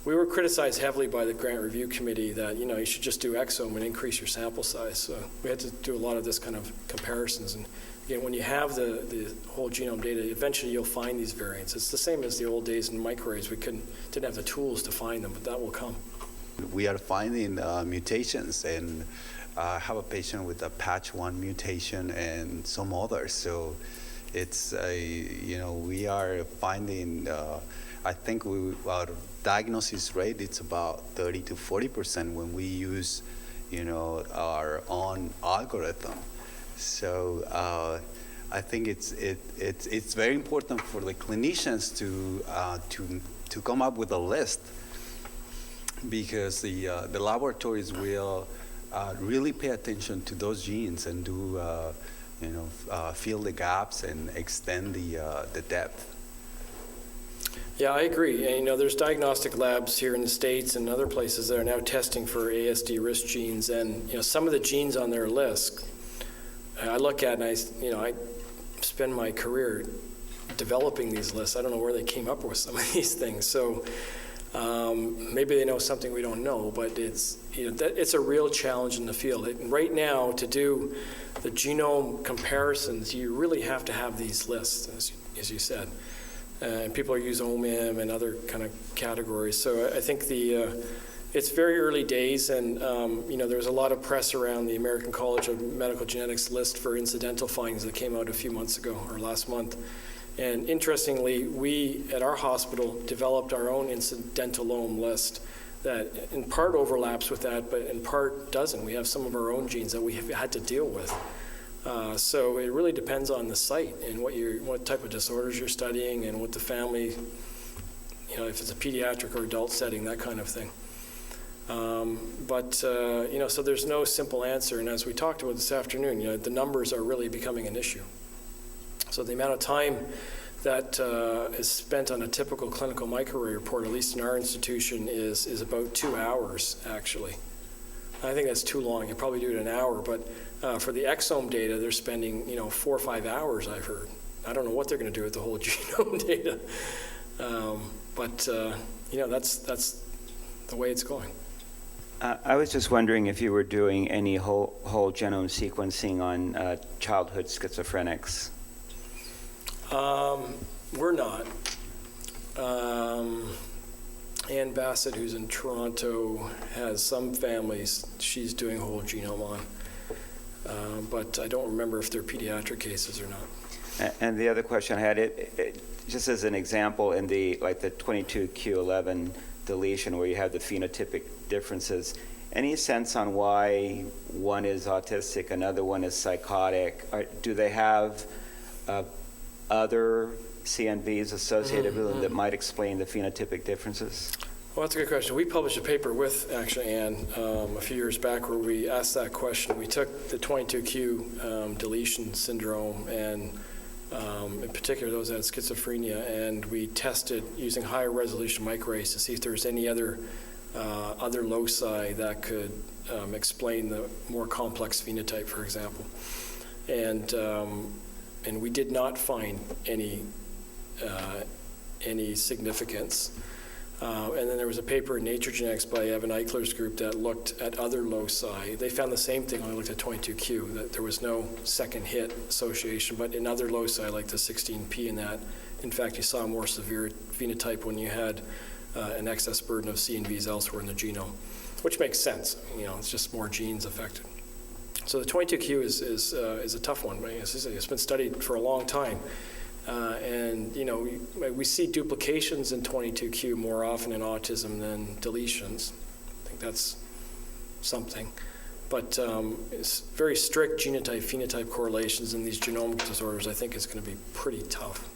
We were criticized heavily by the grant review committee that you should just do exome and increase your sample size. So we had to do a lot of this kind of comparisons. And again, when you have the whole genome data, eventually you'll find these variants. It's the same as the old days in microarrays. We didn't have the tools to find them, but that will come. We are finding mutations, and I have a patient with a patch 1 mutation and some others. So it's we are finding. I think our diagnosis rate it's about 30 to 40% when we use our own algorithm. So I think it's very important for the clinicians to come up with a list, because the laboratories will really pay attention to those genes and do fill the gaps and extend the depth. Yeah, I agree. And, there's diagnostic labs here in the States and other places that are now testing for ASD risk genes, and some of the genes on their list, I look at and I spend my career developing these lists. I don't know where they came up with some of these things. So Maybe they know something we don't know, but it's a real challenge in the field. Right now, to do the genome comparisons, you really have to have these lists, as you said. And people are using OMIM and other kind of categories. So I think it's very early days, and there was a lot of press around the American College of Medical Genetics list for incidental findings that came out a few months ago, or last month. And interestingly, we at our hospital developed our own incidentalome list that in part overlaps with that, but in part doesn't. We have some of our own genes that we have had to deal with. So it really depends on the site and what type of disorders you're studying and what the family, if it's a pediatric or adult setting, that kind of thing. So there's no simple answer. And as we talked about this afternoon, the numbers are really becoming an issue. So the amount of time that is spent on a typical clinical microarray report, at least in our institution, is about 2 hours, actually. I think that's too long. You probably do it an hour, but for the exome data, they're spending 4 or 5 hours, I've heard. I don't know what they're going to do with the whole genome data, that's the way it's going. I was just wondering if you were doing any whole genome sequencing on childhood schizophrenics. We're not. Ann Bassett, who's in Toronto, has some families she's doing whole genome on. But I don't remember if they're pediatric cases or not. And the other question I had, just as an example, in the 22q11 deletion where you have the phenotypic differences, any sense on why one is autistic, another one is psychotic? Do they have other CNVs associated with them that might explain the phenotypic differences? Well, that's a good question. We published a paper with, actually, Anne, a few years back where we asked that question. We took the 22q deletion syndrome and in particular those that had schizophrenia, and we tested using higher resolution microarrays to see if there was any other loci that could explain the more complex phenotype, for example. And we did not find any significance. And then there was a paper in Nature Genetics by Evan Eichler's group that looked at other loci. They found the same thing when they looked at 22q, that there was no second hit association, but in other loci like the 16p and that, in fact, you saw a more severe phenotype when you had an excess burden of CNVs elsewhere in the genome, which makes sense. It's just more genes affected. So the 22q is a tough one. It's been studied for a long time. We see duplications in 22q more often in autism than deletions. I think that's something. But it's very strict genotype-phenotype correlations in these genomic disorders, I think, is going to be pretty tough.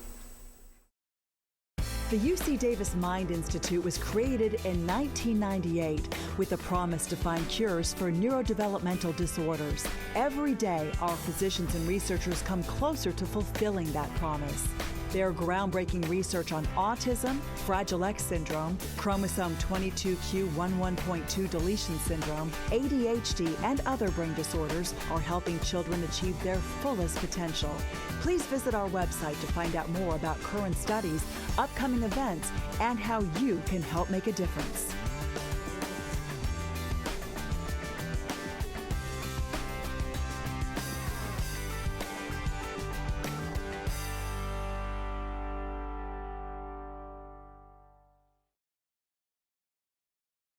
The UC Davis Mind Institute was created in 1998 with a promise to find cures for neurodevelopmental disorders. Every day, our physicians and researchers come closer to fulfilling that promise. Their groundbreaking research on autism, Fragile X syndrome, chromosome 22q11.2 deletion syndrome, ADHD, and other brain disorders are helping children achieve their fullest potential. Please visit our website to find out more about current studies, upcoming events, and how you can help make a difference.